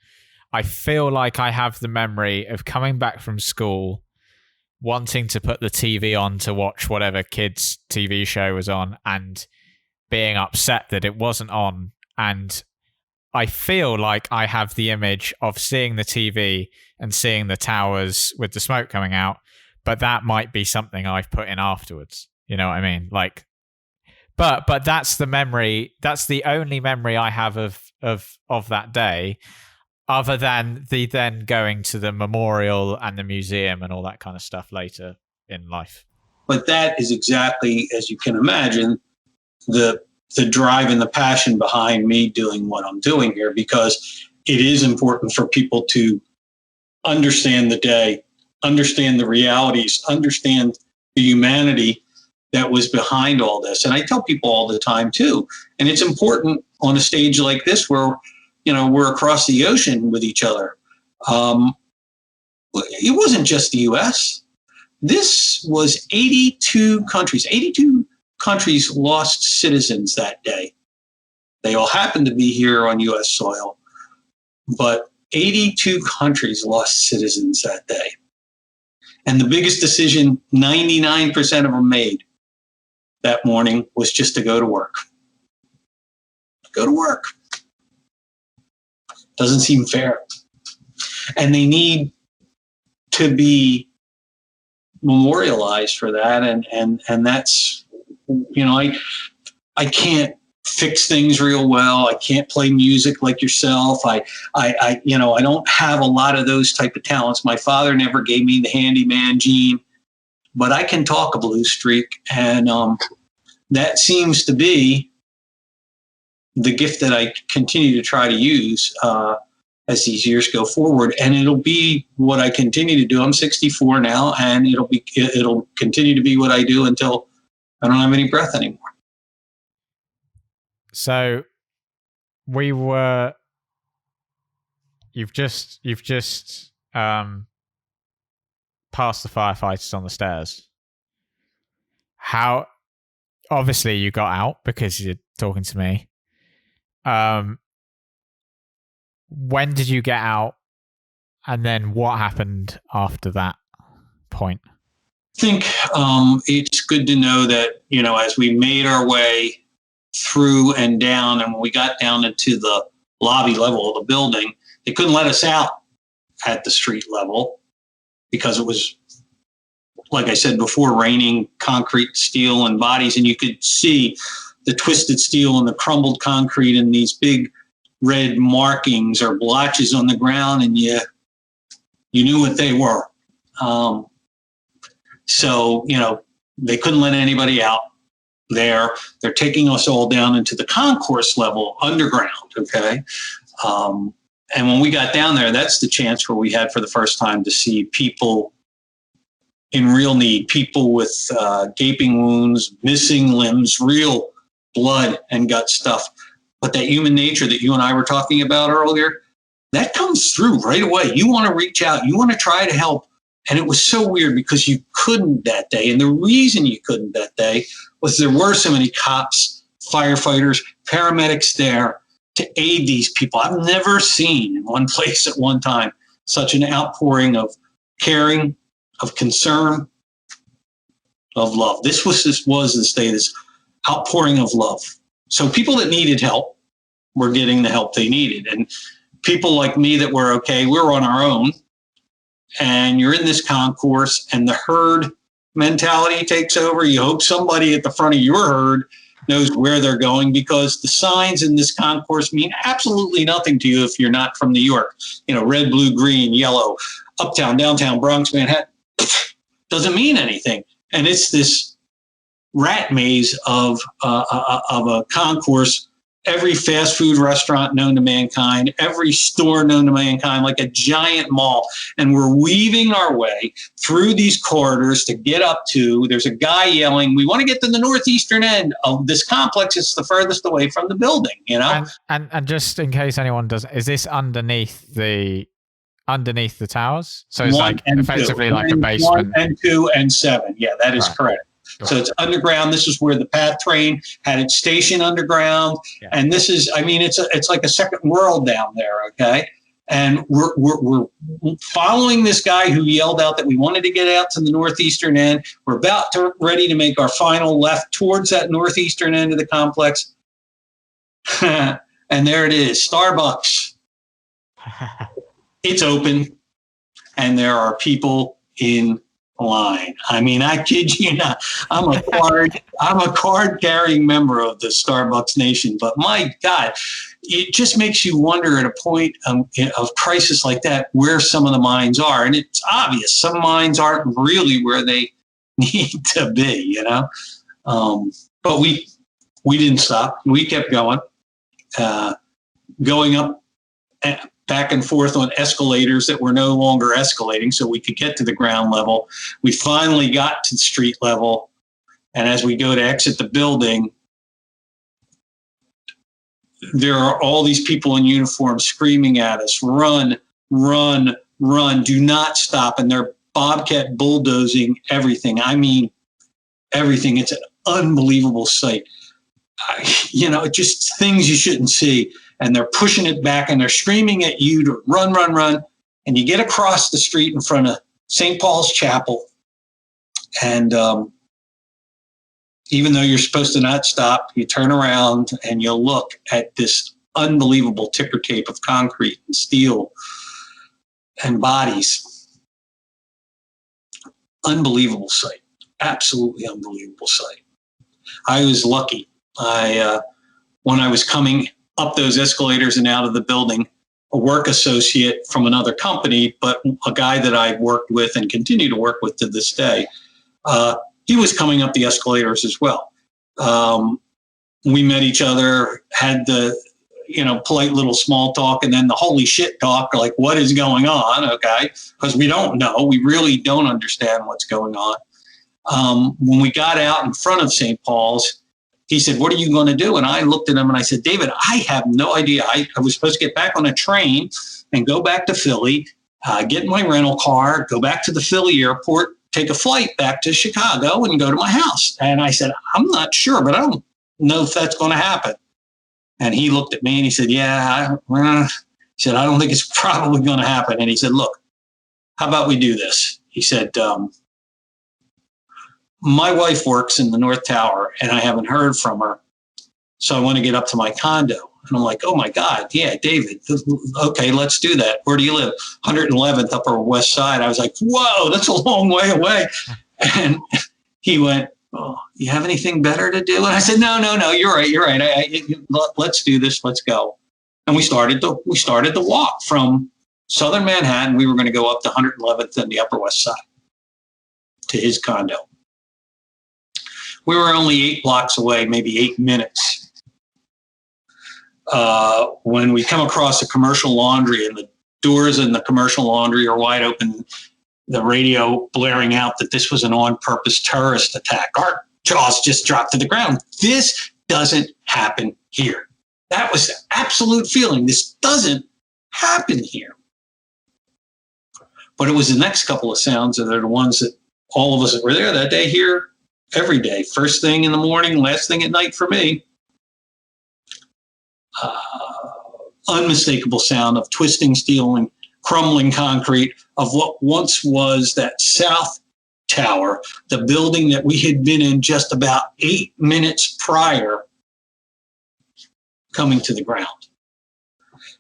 I feel like I have the memory of coming back from school, wanting to put the TV on to watch whatever kids' TV show was on, and being upset that it wasn't on. And I feel like I have the image of seeing the TV and seeing the towers with the smoke coming out, but that might be something I've put in afterwards. You know what I mean? Like, but that's the memory. That's the only memory I have of that day, other than the then going to the memorial and the museum and all that kind of stuff later in life. But that is exactly, as you can imagine, the drive and the passion behind me doing what I'm doing here, because it is important for people to understand the day, understand the realities, understand the humanity that was behind all this. And I tell people all the time too, and it's important on a stage like this where, you know, we're across the ocean with each other. It wasn't just the US. This was 82 countries. 82 countries lost citizens that day. They all happened to be here on US soil, but 82 countries lost citizens that day. And the biggest decision 99% of them made that morning was just to go to work. Go to work. Doesn't seem fair. And they need to be memorialized for that. And that's, you know, I can't fix things real well. I can't play music like yourself. I you know, I don't have a lot of those type of talents. My father never gave me the handyman gene, but I can talk a blues streak. And that seems to be the gift that I continue to try to use as these years go forward. And it'll be what I continue to do. I'm 64 now, and it'll continue to be what I do until I don't have any breath anymore. So you've just passed the firefighters on the stairs. How, obviously you got out because you're talking to me. When did you get out? And then what happened after that point? I think it's good to know that, you know, as we made our way through and down, and when we got down into the lobby level of the building, they couldn't let us out at the street level because it was, like I said before, raining concrete, steel, and bodies, and you could see the twisted steel and the crumbled concrete and these big red markings or blotches on the ground, and you knew what they were. So, you know, they couldn't let anybody out there. They're taking us all down into the concourse level underground, okay? And when we got down there, that's the chance where we had for the first time to see people in real need, people with gaping wounds, missing limbs, real blood and gut stuff. But that human nature that you and I were talking about earlier, that comes through right away. You want to reach out. You want to try to help. And it was so weird because you couldn't that day. And the reason you couldn't that day was there were so many cops, firefighters, paramedics there to aid these people. I've never seen in one place at one time such an outpouring of caring, of concern, of love. This was this day, this outpouring of love. So people that needed help were getting the help they needed. And people like me that were okay, we were on our own. And you're in this concourse and the herd mentality takes over. You hope somebody at the front of your herd knows where they're going, because the signs in this concourse mean absolutely nothing to you if you're not from New York. You know, red, blue, green, yellow, uptown, downtown, Bronx, Manhattan, doesn't mean anything. And it's this rat maze of a concourse. Every fast food restaurant known to mankind, every store known to mankind, like a giant mall. And we're weaving our way through these corridors to get up to, there's a guy yelling, we want to get to the northeastern end of this complex. It's the furthest away from the building, you know? And just in case anyone doesn't, is this underneath the towers? So it's like effectively like a basement. 1 and 2 and 7. Yeah, that is correct. Right. So it's underground. This is where the PATH train had its station underground. Yeah. And this is, I mean, it's like a second world down there, okay? And we're following this guy who yelled out that we wanted to get out to the northeastern end. We're ready to make our final left towards that northeastern end of the complex. And there it is, Starbucks. It's open, and there are people in line. I mean, I kid you not. I'm a card carrying member of the Starbucks Nation, but my God, it just makes you wonder at a point of crisis like that where some of the minds are. And it's obvious some minds aren't really where they need to be, you know. But we didn't stop. We kept going, going up back and forth on escalators that were no longer escalating so we could get to the ground level. We finally got to the street level. And as we go to exit the building, there are all these people in uniform screaming at us, run, run, run, do not stop. And they're bobcat bulldozing everything. I mean, everything. It's an unbelievable sight. Just things you shouldn't see. And they're pushing it back and they're screaming at you to run, run, run. And you get across the street in front of St. Paul's Chapel. And even though you're supposed to not stop, you turn around and you look at this unbelievable ticker tape of concrete and steel and bodies. Unbelievable sight. Absolutely unbelievable sight. I was lucky. When I was coming up those escalators and out of the building, a work associate from another company, but a guy that I worked with and continue to work with to this day, he was coming up the escalators as well. We met each other, had the, polite little small talk, and then the holy shit talk, like what is going on, okay? Because we don't know. We really don't understand what's going on. When we got out in front of St. Paul's, he said, what are you going to do? And I looked at him and I said, David, I have no idea. I was supposed to get back on a train and go back to Philly, get in my rental car, go back to the Philly airport, take a flight back to Chicago and go to my house. And I said, I'm not sure, but I don't know if that's going to happen. And he looked at me and he said, yeah, he said, I don't think it's probably going to happen. And he said, look, how about we do this? He said, my wife works in the North Tower and I haven't heard from her. So I want to get up to my condo. And I'm like, oh my God, yeah, David, okay, let's do that. Where do you live? 111th Upper West Side. I was like, whoa, that's a long way away. And he went, oh, you have anything better to do? And I said, no, you're right. Let's do this. Let's go. And we started the walk from Southern Manhattan. We were going to go up to 111th and the Upper West Side to his condo. We were only 8 blocks away, maybe 8 minutes. When we come across a commercial laundry and the doors in the commercial laundry are wide open, the radio blaring out that this was an on-purpose terrorist attack. Our jaws just dropped to the ground. This doesn't happen here. That was the absolute feeling. This doesn't happen here. But it was the next couple of sounds that are the ones that all of us that were there that day hear every day. First thing in the morning, last thing at night for me. Unmistakable sound of twisting steel and crumbling concrete of what once was that South Tower, the building that we had been in just about 8 minutes prior, coming to the ground.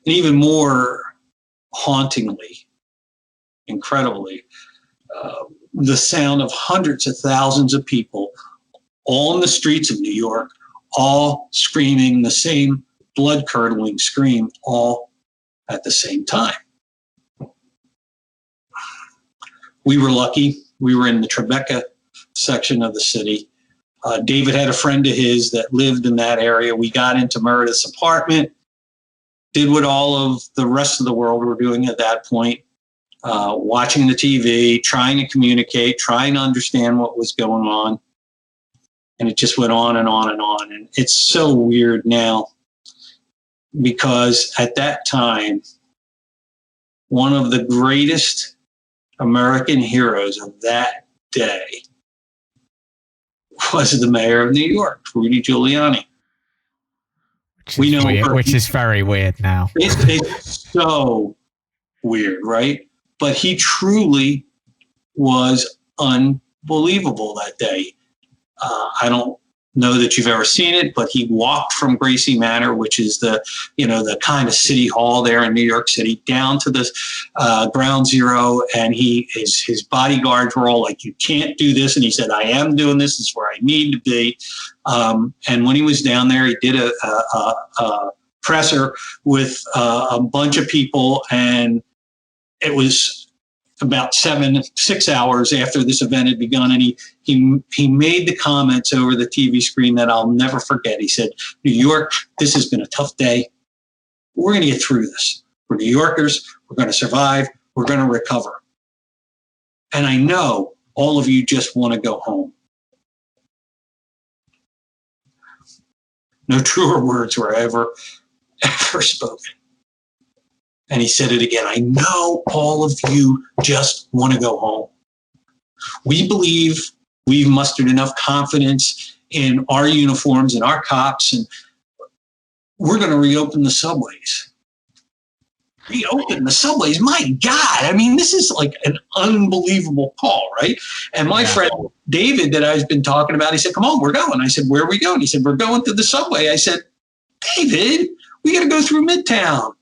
And even more hauntingly, incredibly, the sound of hundreds of thousands of people all in the streets of New York, all screaming the same blood-curdling scream, all at the same time. We were lucky. We were in the Tribeca section of the city. David had a friend of his that lived in that area. We got into Meredith's apartment, did what all of the rest of the world were doing at that point, watching the TV, trying to communicate, trying to understand what was going on. And it just went on and on and on. And it's so weird now because at that time, one of the greatest American heroes of that day was the mayor of New York, Rudy Giuliani. Which is very weird now. It's so weird, right? But he truly was unbelievable that day. I don't know that you've ever seen it, but he walked from Gracie Manor, which is the kind of city hall there in New York City, down to the ground zero, and his bodyguards were all like, "You can't do this," and he said, "I am doing this. This is where I need to be." And when he was down there, he did a presser with a bunch of people, and it was about 6 hours after this event had begun, and he made the comments over the TV screen that I'll never forget. He said, "New York, this has been a tough day. We're going to get through this. We're New Yorkers. We're going to survive. We're going to recover. And I know all of you just want to go home." No truer words were ever spoken. And he said it again. "I know all of you just want to go home. We believe we've mustered enough confidence in our uniforms and our cops, and we're going to reopen the subways." Reopen the subways? My God. I mean, this is like an unbelievable call, right? And my friend David that I've been talking about, he said, "Come on, we're going." I said, "Where are we going?" He said, "We're going to the subway." I said, "David, we got to go through Midtown.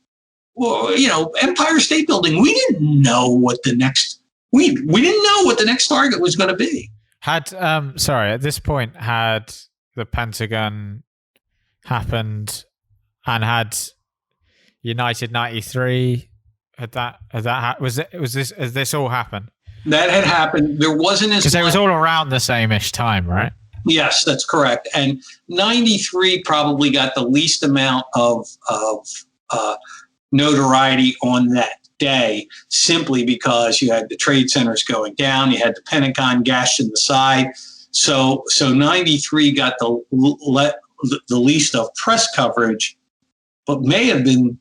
Well, Empire State Building." We didn't know what the next target was going to be. At this point, had the Pentagon happened, and had United 93 has this all happened? That had happened. There wasn't as because it was all around the same-ish time, right? Yes, that's correct. And 93 probably got the least amount of notoriety on that day, simply because you had the trade centers going down, you had the Pentagon gashed in the side. So 93 got the least of press coverage, but may have been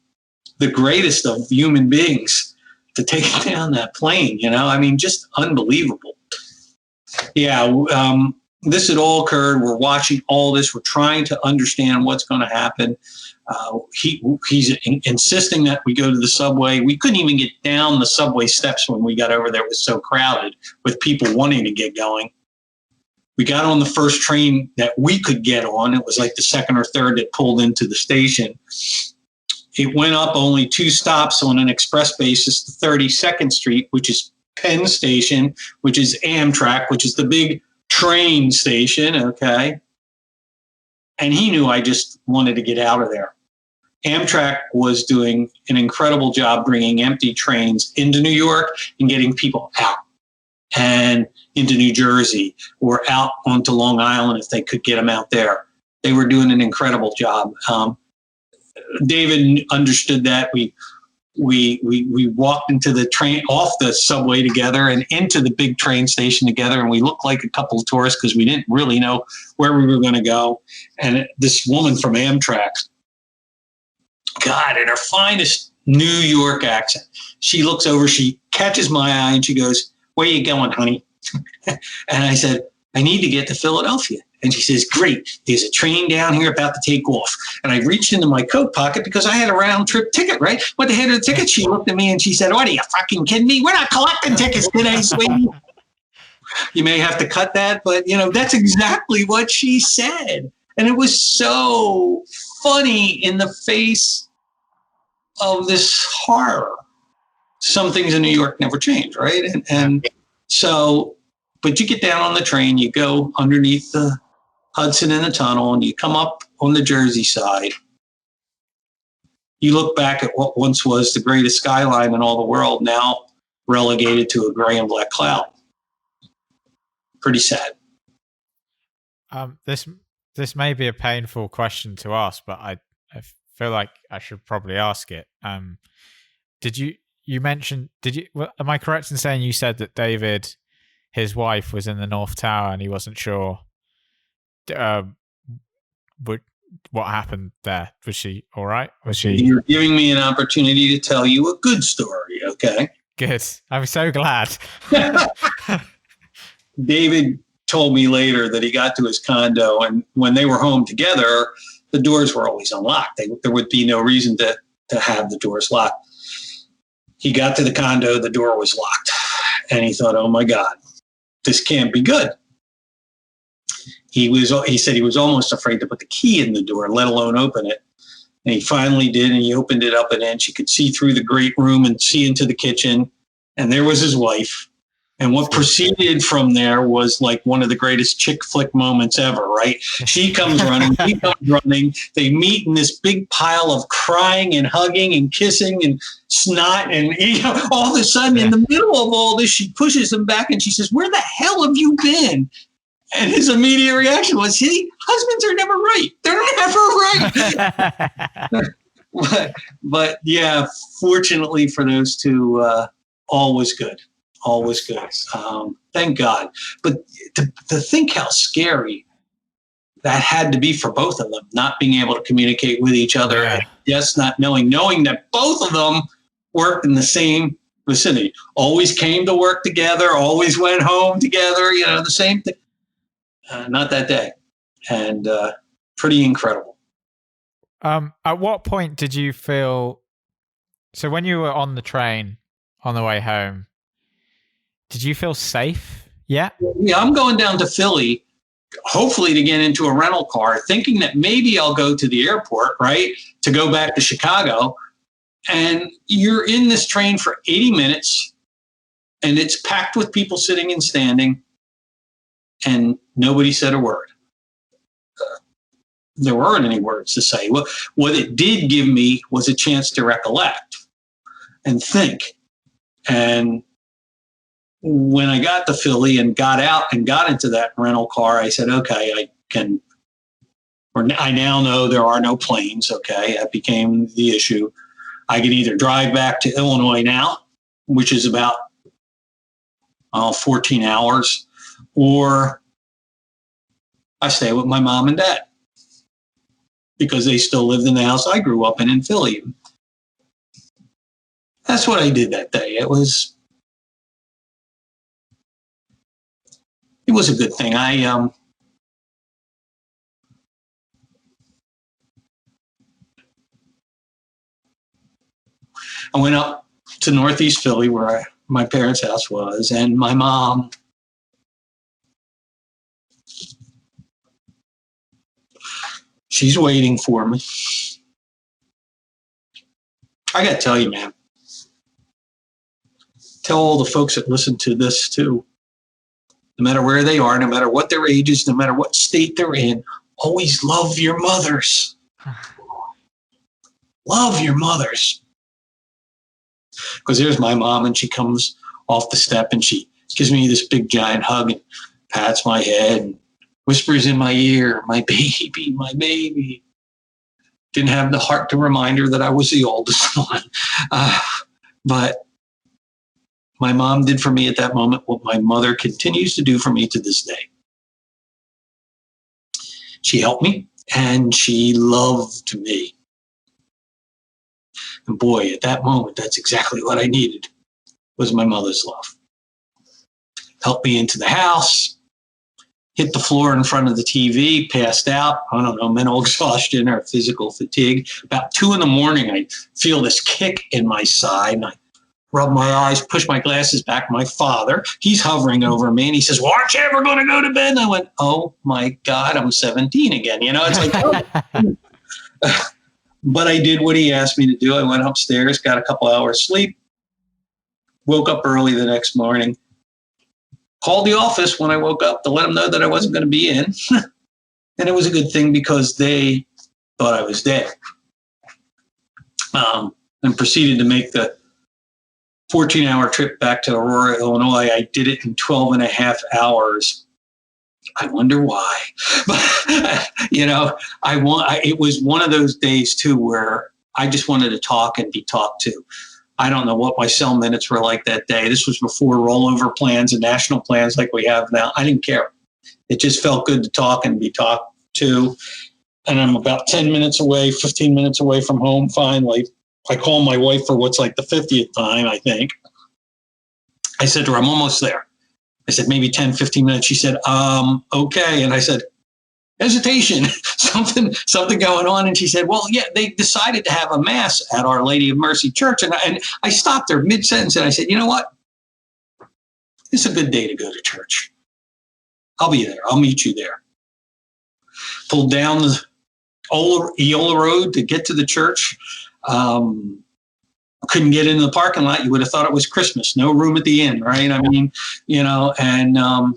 the greatest of human beings to take down that plane. I mean, just unbelievable. Yeah. This had all occurred. We're watching all this. We're trying to understand what's going to happen. He's insisting that we go to the subway. We couldn't even get down the subway steps when we got over there. It was so crowded with people wanting to get going. We got on the first train that we could get on. It was like the second or third that pulled into the station. It went up only 2 stops on an express basis to 32nd Street, which is Penn Station, which is Amtrak, which is the big train station, okay? And he knew I just wanted to get out of there. Amtrak was doing an incredible job bringing empty trains into New York and getting people out and into New Jersey or out onto Long Island if they could get them out there. They were doing an incredible job. David understood that. We walked into the train, off the subway together and into the big train station together, and we looked like a couple of tourists because we didn't really know where we were going to go. And this woman from Amtrak, God, in her finest New York accent, she looks over, she catches my eye, and she goes, "Where you going, honey?" And I said, "I need to get to Philadelphia." And she says, "Great, there's a train down here about to take off." And I reached into my coat pocket because I had a round trip ticket, right? When they had the ticket, she looked at me and she said, "What, are you fucking kidding me? We're not collecting tickets today, sweetie." You may have to cut that, but that's exactly what she said. And it was so funny in the face of this horror. Some things in New York never change, right? And so, but you get down on the train, you go underneath the Hudson in the tunnel, and you come up on the Jersey side. You look back at what once was the greatest skyline in all the world, now relegated to a gray and black cloud. Pretty sad. This may be a painful question to ask, but I feel like I should probably ask it. Am I correct in saying you said that David, his wife, was in the North Tower and he wasn't sure what happened there? Was she all right? You're giving me an opportunity to tell you a good story, okay? Good. I'm so glad. David told me later that he got to his condo, and when they were home together, the doors were always unlocked. There would be no reason to have the doors locked. He got to the condo, the door was locked, and he thought, oh my God, this can't be good. He said he was almost afraid to put the key in the door, let alone open it. And he finally did, and he opened it up an inch. He could see through the great room and see into the kitchen, and there was his wife. And what proceeded from there was like one of the greatest chick flick moments ever, right? She comes running, he comes running. They meet in this big pile of crying and hugging and kissing and snot. And all of a sudden, in the middle of all this, she pushes him back and she says, "Where the hell have you been?" And his immediate reaction was, see, husbands are never right. They're never right. but yeah, fortunately for those two, all was good. All was good. Thank God. But to think how scary that had to be for both of them, not being able to communicate with each other, and just not knowing that both of them worked in the same vicinity, always came to work together, always went home together, the same thing. Not that day. And pretty incredible. At what point did you feel, so when you were on the train on the way home, did you feel safe yet? Yeah, I'm going down to Philly, hopefully to get into a rental car, thinking that maybe I'll go to the airport, right, to go back to Chicago. And you're in this train for 80 minutes, and it's packed with people sitting and standing, and nobody said a word. There weren't any words to say. What it did give me was a chance to recollect and think. And when I got to Philly and got out and got into that rental car, I said, okay, I now know there are no planes. Okay. That became the issue. I can either drive back to Illinois now, which is about 14 hours, or I stay with my mom and dad because they still lived in the house I grew up in Philly. That's what I did that day. It was a good thing. I went up to Northeast Philly where my parents' house was, and my mom she's waiting for me. I got to tell you, man, tell all the folks that listen to this too, no matter where they are, no matter what their age is, no matter what state they're in, always love your mothers. Love your mothers. Because there's my mom, and she comes off the step and she gives me this big giant hug and pats my head and whispers in my ear, my baby, my baby. Didn't have the heart to remind her that I was the oldest one. But my mom did for me at that moment what my mother continues to do for me to this day. She helped me and she loved me. And boy, at that moment, that's exactly what I needed, was my mother's love. Helped me into the house, hit the floor in front of the TV, passed out, I don't know, mental exhaustion or physical fatigue. About 2 a.m, I feel this kick in my side, and I rub my eyes, push my glasses back. My father, he's hovering over me, and he says, well, aren't you ever going to go to bed? And I went, oh my God, I'm 17 again. It's like, oh. But I did what he asked me to do. I went upstairs, got a couple hours sleep, woke up early the next morning, called the office when I woke up to let them know that I wasn't going to be in. And it was a good thing because they thought I was dead. And proceeded to make the 14-hour trip back to Aurora, Illinois. I did it in 12 and a half hours. I wonder why. But, it was one of those days, too, where I just wanted to talk and be talked to. I don't know what my cell minutes were like that day. This was before rollover plans and national plans like we have now. I didn't care. It just felt good to talk and be talked to. And I'm about 10 minutes away, 15 minutes away from home, finally. I call my wife for what's like the 50th time, I think. I said to her, I'm almost there. I said, maybe 10, 15 minutes. She said, okay. And I said, hesitation, something going on. And she said, well, yeah, they decided to have a mass at Our Lady of Mercy Church. And I stopped her mid-sentence and I said, you know what? It's a good day to go to church. I'll be there. I'll meet you there. Pulled down the Eola Road to get to the church. Couldn't get into the parking lot. You would have thought it was Christmas. No room at the inn, right? I mean, and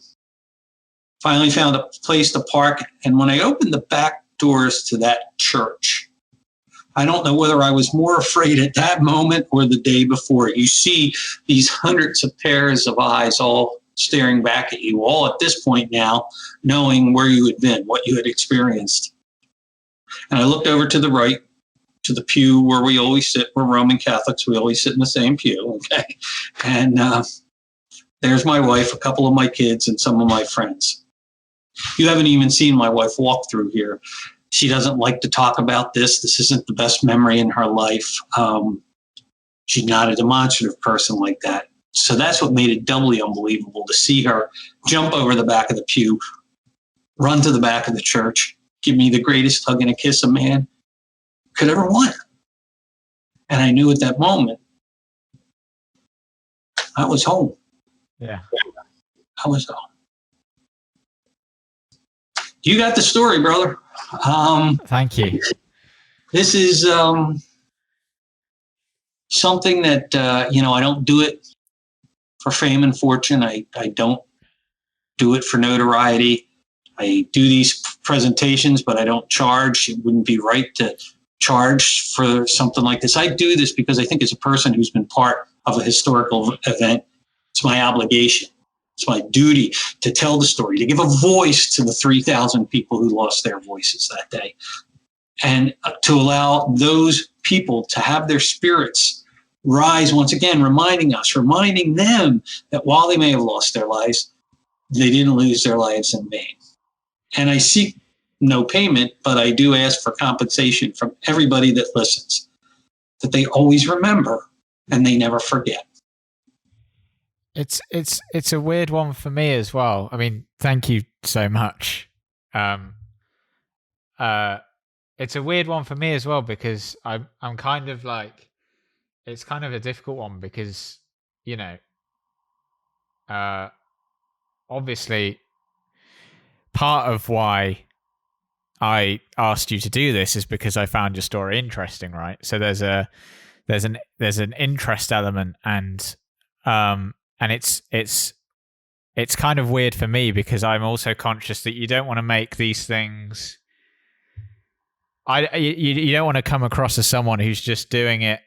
finally found a place to park. And when I opened the back doors to that church, I don't know whether I was more afraid at that moment or the day before. You see these hundreds of pairs of eyes all staring back at you, all at this point now, knowing where you had been, what you had experienced. And I looked over to the right, to the pew where we always sit. We're Roman Catholics. We always sit in the same pew, okay? And there's my wife, a couple of my kids, and some of my friends. You haven't even seen my wife walk through here. She doesn't like to talk about this. This isn't the best memory in her life. She's not a demonstrative person like that. So that's what made it doubly unbelievable to see her jump over the back of the pew, run to the back of the church, give me the greatest hug and a kiss a man could ever want. And I knew at that moment, I was home. Yeah. I was home. You got the story, brother. Thank you. This is something that, I don't do it for fame and fortune. I don't do it for notoriety. I do these presentations, but I don't charge. It wouldn't be right to charge for something like this. I do this because I think as a person who's been part of a historical event, it's my obligation. It's my duty to tell the story, to give a voice to the 3,000 people who lost their voices that day, and to allow those people to have their spirits rise once again, reminding them that while they may have lost their lives, they didn't lose their lives in vain. And I seek no payment, but I do ask for compensation from everybody that listens, that they always remember and they never forget. It's a weird one for me as well. I mean, thank you so much. It's a weird one for me as well because I'm kind of like, it's kind of a difficult one because, obviously part of why I asked you to do this is because I found your story interesting, right? So there's an interest element, and it's kind of weird for me because I'm also conscious that you don't want to make these things. You don't want to come across as someone who's just doing it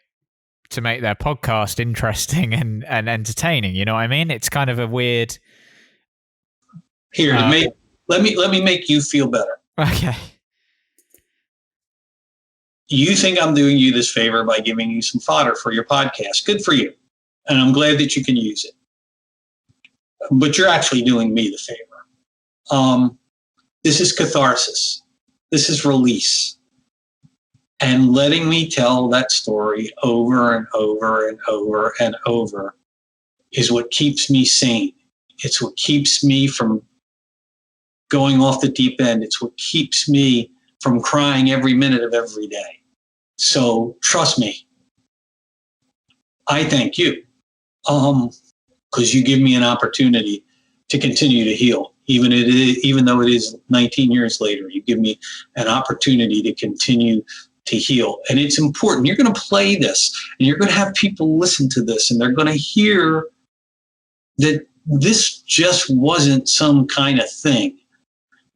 to make their podcast interesting and entertaining. You know what I mean? It's kind of a weird. Here, let me make you feel better. Okay. You think I'm doing you this favor by giving you some fodder for your podcast. Good for you. And I'm glad that you can use it. But you're actually doing me the favor. This is catharsis. This is release. And letting me tell that story over and over and over and over is what keeps me sane. It's what keeps me from going off the deep end. It's what keeps me from crying every minute of every day. So trust me. I thank you. Because you give me an opportunity to continue to heal. Even though it is 19 years later, you give me an opportunity to continue to heal. And it's important. You're going to play this, and you're going to have people listen to this, and they're going to hear that this just wasn't some kind of thing.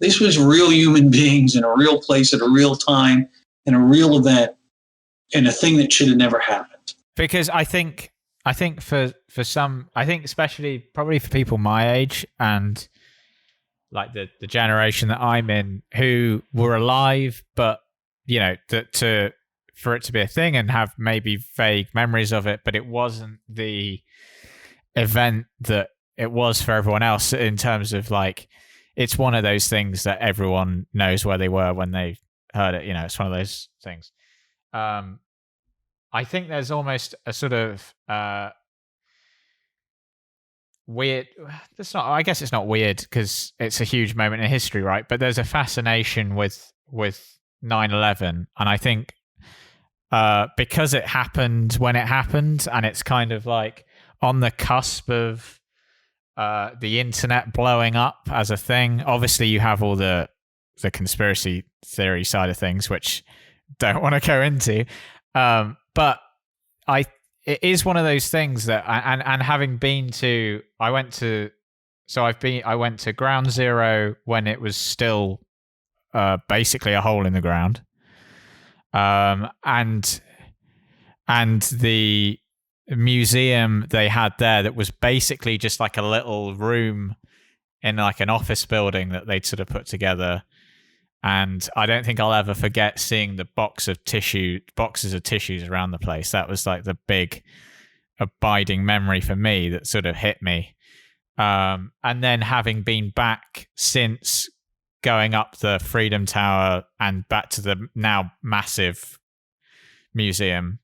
This was real human beings in a real place at a real time in a real event, and a thing that should have never happened. Because I think for some, I think especially probably for people my age and like the generation that I'm in, who were alive, but for it to be a thing and have maybe vague memories of it, but it wasn't the event that it was for everyone else in terms of like, it's one of those things that everyone knows where they were when they heard it. It's one of those things. I think there's almost a sort of weird. It's not. I guess it's not weird because it's a huge moment in history, right? But there's a fascination with 9/11, and I think because it happened when it happened, and it's kind of like on the cusp of the internet blowing up as a thing. Obviously, you have all the conspiracy theory side of things, which don't want to go into. But it is one of those things that, and having been to, I went to Ground Zero when it was still basically a hole in the ground, and the museum they had there that was basically just like a little room in like an office building that they'd sort of put together. And I don't think I'll ever forget seeing the boxes of tissues around the place. That was like the big abiding memory for me that sort of hit me. And then having been back since, going up the Freedom Tower and back to the now massive museum,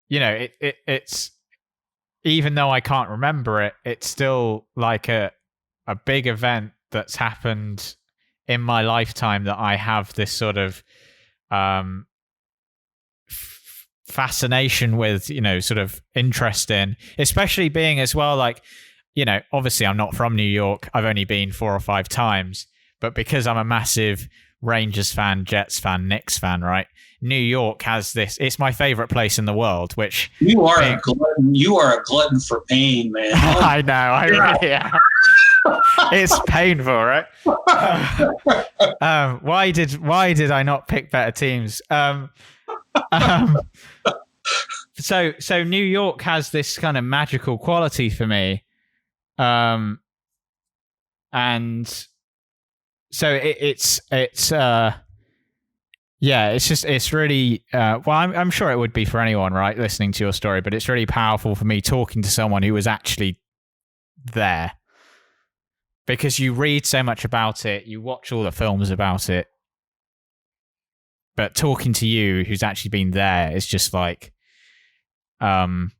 it's, even though I can't remember it, it's still like a big event that's happened in my lifetime that I have this sort of fascination with, sort of interest in, especially being as well, like, obviously I'm not from New York. I've only been 4 or 5 times, but because I'm a massive Rangers fan, Jets fan, Knicks fan, right? New York has this, it's my favorite place in the world, which you are a glutton for pain, man. I know, really am. It's painful, right? Why did I not pick better teams? So New York has this kind of magical quality for me, and so it's really well, I'm sure it would be for anyone, right, listening to your story, but it's really powerful for me talking to someone who was actually there. Because you read so much about it, you watch all the films about it, but talking to you, who's actually been there, is just like, I don't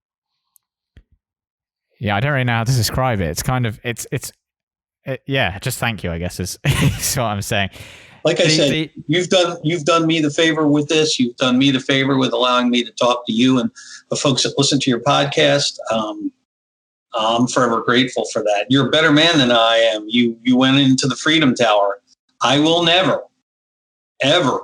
really know how to describe it. It's kind of, just thank you, I guess, is what I'm saying. Like I said, you've done me the favor with this. You've done me the favor with allowing me to talk to you and the folks that listen to your podcast. I'm forever grateful for that. You're a better man than I am. You went into the Freedom Tower. I will never, ever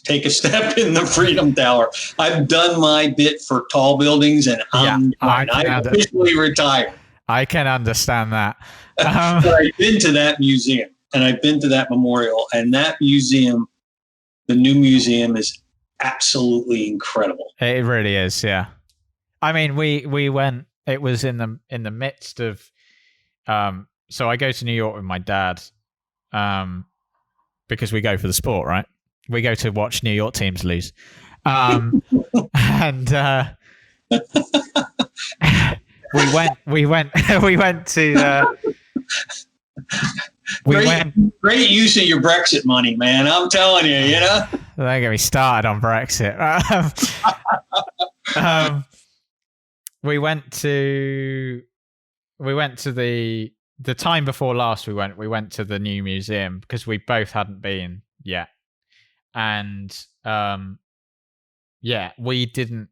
take a step in the Freedom Tower. I've done my bit for tall buildings, and I'm officially retired. I can understand that. But I've been to that museum, and I've been to that memorial, and that museum, the new museum, is absolutely incredible. It really is, yeah. I mean, we went. It was in the midst of, so I go to New York with my dad, because we go for the sport, right? We go to watch New York teams lose, and we went to great use of your Brexit money, man. I'm telling you, Don't get me started on Brexit. We went to the time before last. We went to the new museum because we both hadn't been yet, and we didn't.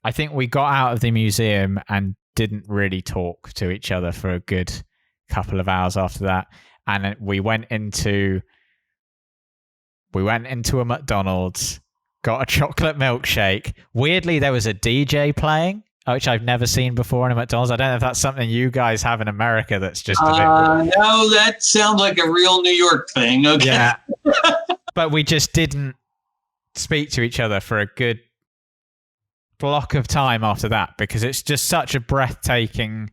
I think we got out of the museum and didn't really talk to each other for a good couple of hours after that, and we went into a McDonald's, got a chocolate milkshake. Weirdly, there was a DJ playing, which I've never seen before in a McDonald's. I don't know if that's something you guys have in America that's just a bit weird. No, that sounds like a real New York thing. Okay. Yeah. But we just didn't speak to each other for a good block of time after that, because it's just such a breathtaking...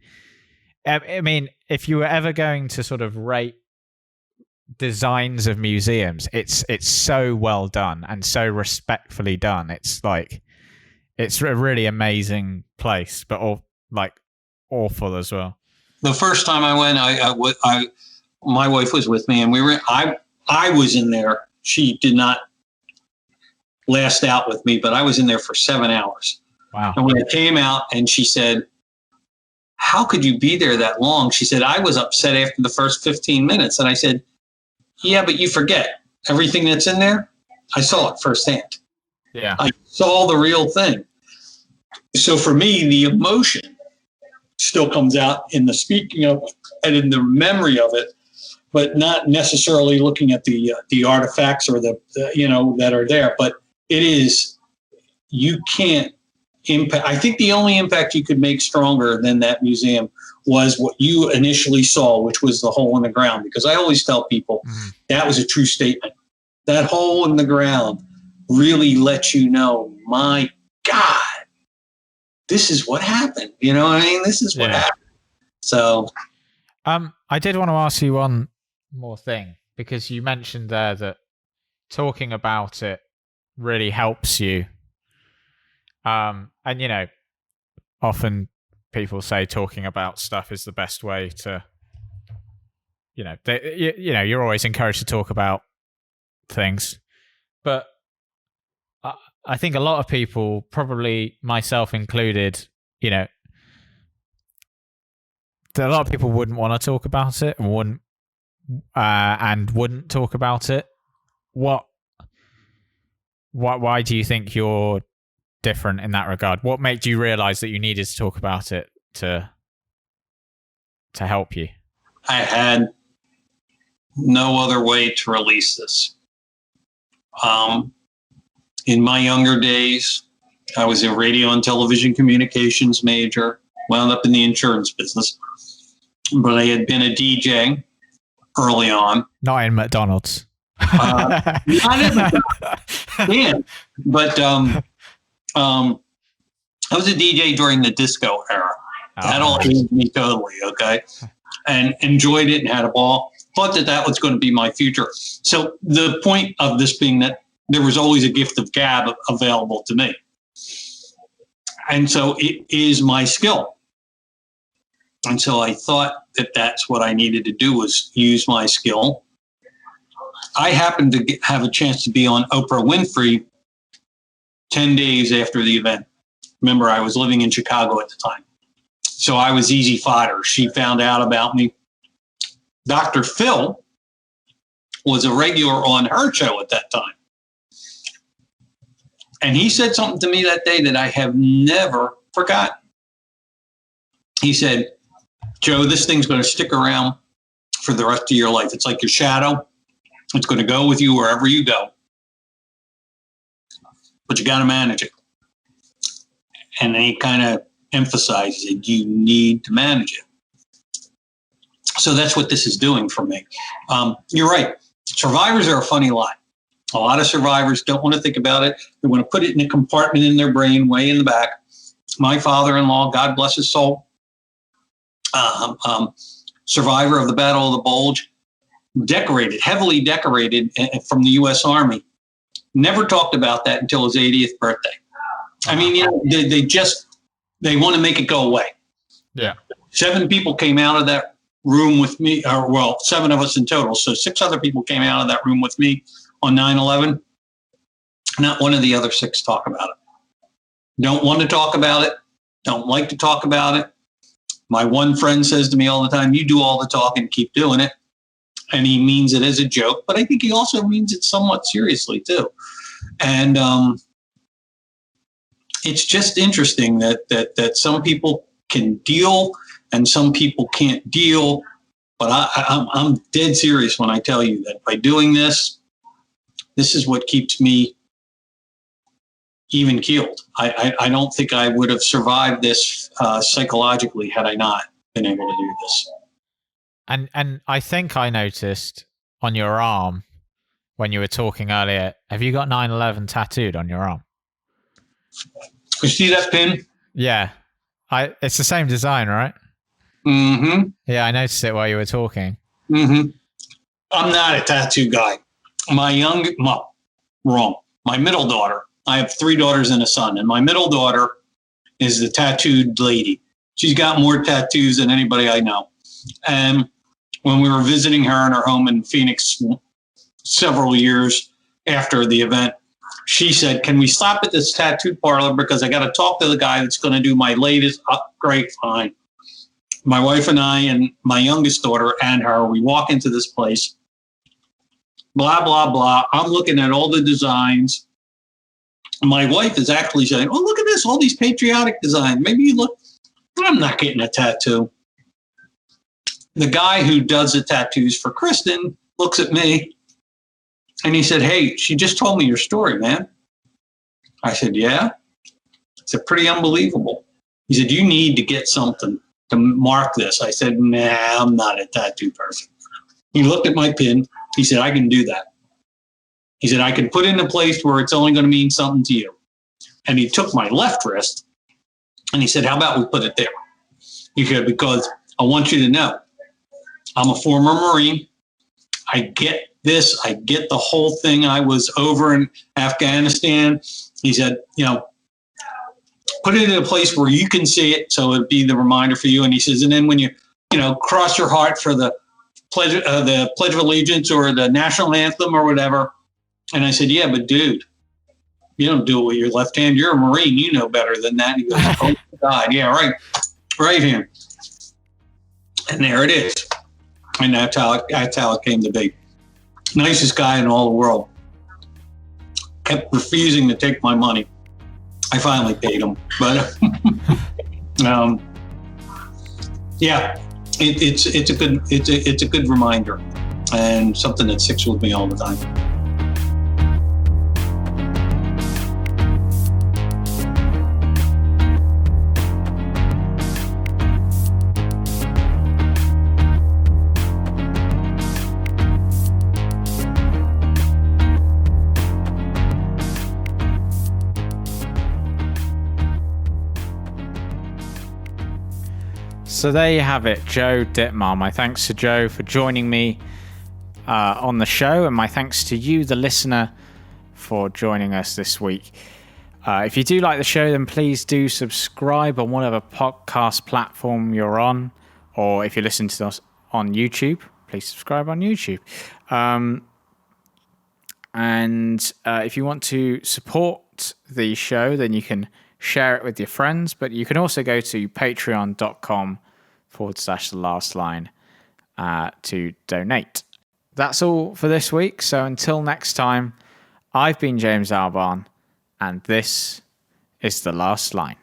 I mean, if you were ever going to sort of rate designs of museums, it's so well done and so respectfully done. It's like... It's a really amazing place, but awful as well. The first time I went, my wife was with me, and we were. I was in there. She did not last out with me, but I was in there for 7 hours. Wow! And when I came out, and she said, how could you be there that long? She said, I was upset after the first 15 minutes. And I said, yeah, but you forget everything that's in there. I saw it firsthand. Yeah. I saw the real thing. So for me, the emotion still comes out in the speaking of and in the memory of it, but not necessarily looking at the artifacts or the that are there. But it is, you can't impact. I think the only impact you could make stronger than that museum was what you initially saw, which was the hole in the ground. Because I always tell people that was a true statement. That hole in the ground really lets you know, my God, this is what happened. You know what I mean? This is what happened. So, I did want to ask you one more thing, because you mentioned there that talking about it really helps you. And often people say talking about stuff is the best way to, you're always encouraged to talk about things, but I think a lot of people, probably myself included, a lot of people wouldn't want to talk about it and wouldn't talk about it. Why do you think you're different in that regard? What made you realize that you needed to talk about it to help you? I had no other way to release this. In my younger days, I was a radio and television communications major, wound up in the insurance business, but I had been a DJ early on. Not in McDonald's. Not in McDonald's. Yeah, but I was a DJ during the disco era. That all aged me totally, okay? And enjoyed it and had a ball. Thought that was going to be my future. So the point of this being that there was always a gift of gab available to me. And so it is my skill. And so I thought that that's what I needed to do, was use my skill. I happened to have a chance to be on Oprah Winfrey 10 days after the event. Remember, I was living in Chicago at the time. So I was easy fodder. She found out about me. Dr. Phil was a regular on her show at that time. And he said something to me that day that I have never forgotten. He said, Joe, this thing's going to stick around for the rest of your life. It's like your shadow. It's going to go with you wherever you go. But you got to manage it. And then he kind of emphasizes it. You need to manage it. So that's what this is doing for me. You're right. Survivors are a funny lot. A lot of survivors don't want to think about it. They want to put it in a compartment in their brain, way in the back. My father-in-law, God bless his soul, survivor of the Battle of the Bulge, heavily decorated from the U.S. Army, never talked about that until his 80th birthday. I mean, they want to make it go away. Yeah. 7 people came out of that room with me, 7 of us in total. So 6 other people came out of that room with me on 9/11. Not one of the other 6 talk about it. Don't want to talk about it. Don't like to talk about it. My one friend says to me all the time, you do all the talking, keep doing it. And he means it as a joke, but I think he also means it somewhat seriously too. And it's just interesting that some people can deal and some people can't deal. But I'm dead serious when I tell you that by doing this, this is what keeps me even keeled. I don't think I would have survived this psychologically had I not been able to do this. And I think I noticed on your arm when you were talking earlier, have you got 9/11 tattooed on your arm? You see that pin? Yeah. It's the same design, right? Mm-hmm. Yeah, I noticed it while you were talking. Mm-hmm. I'm not a tattoo guy. My middle daughter, I have 3 daughters and a son, and my middle daughter is the tattooed lady. She's got more tattoos than anybody I know. And when we were visiting her in her home in Phoenix several years after the event, she said, can we stop at this tattoo parlor because I got to talk to the guy that's going to do my latest upgrade? Fine. my wife and I and my youngest daughter and her, we walk into this place, blah, blah, blah. I'm looking at all the designs. My wife is actually saying, oh, look at this, all these patriotic designs. Maybe you look, I'm not getting a tattoo. The guy who does the tattoos for Kristen looks at me and he said, hey, she just told me your story, man. I said, yeah. It's pretty unbelievable. He said, you need to get something to mark this. I said, nah, I'm not a tattoo person. He looked at my pin. He said, I can do that. He said, I can put it in a place where it's only going to mean something to you. And he took my left wrist and he said, how about we put it there? He said, because I want you to know, I'm a former Marine. I get this. I get the whole thing. I was over in Afghanistan. He said, put it in a place where you can see it, so it'd be the reminder for you. And he says, and then when you cross your heart for the Pledge of Allegiance or the national anthem or whatever. And I said, yeah, but dude, you don't do it with your left hand. You're a Marine. You know better than that. He goes, oh my God, yeah, right hand. And there it is. And that's how it came to be. Nicest guy in all the world. Kept refusing to take my money. I finally paid him, but yeah, it's a good reminder and something that sticks with me all the time. So there you have it, Joe Dittmar. My thanks to Joe for joining me on the show, and my thanks to you, the listener, for joining us this week. If you do like the show, then please do subscribe on whatever podcast platform you're on, or if you listen to us on YouTube, please subscribe on YouTube. And if you want to support the show, then you can share it with your friends, but you can also go to patreon.com/The Last Line to donate. That's all for this week. So until next time, I've been James Albarn, and this is The Last Line.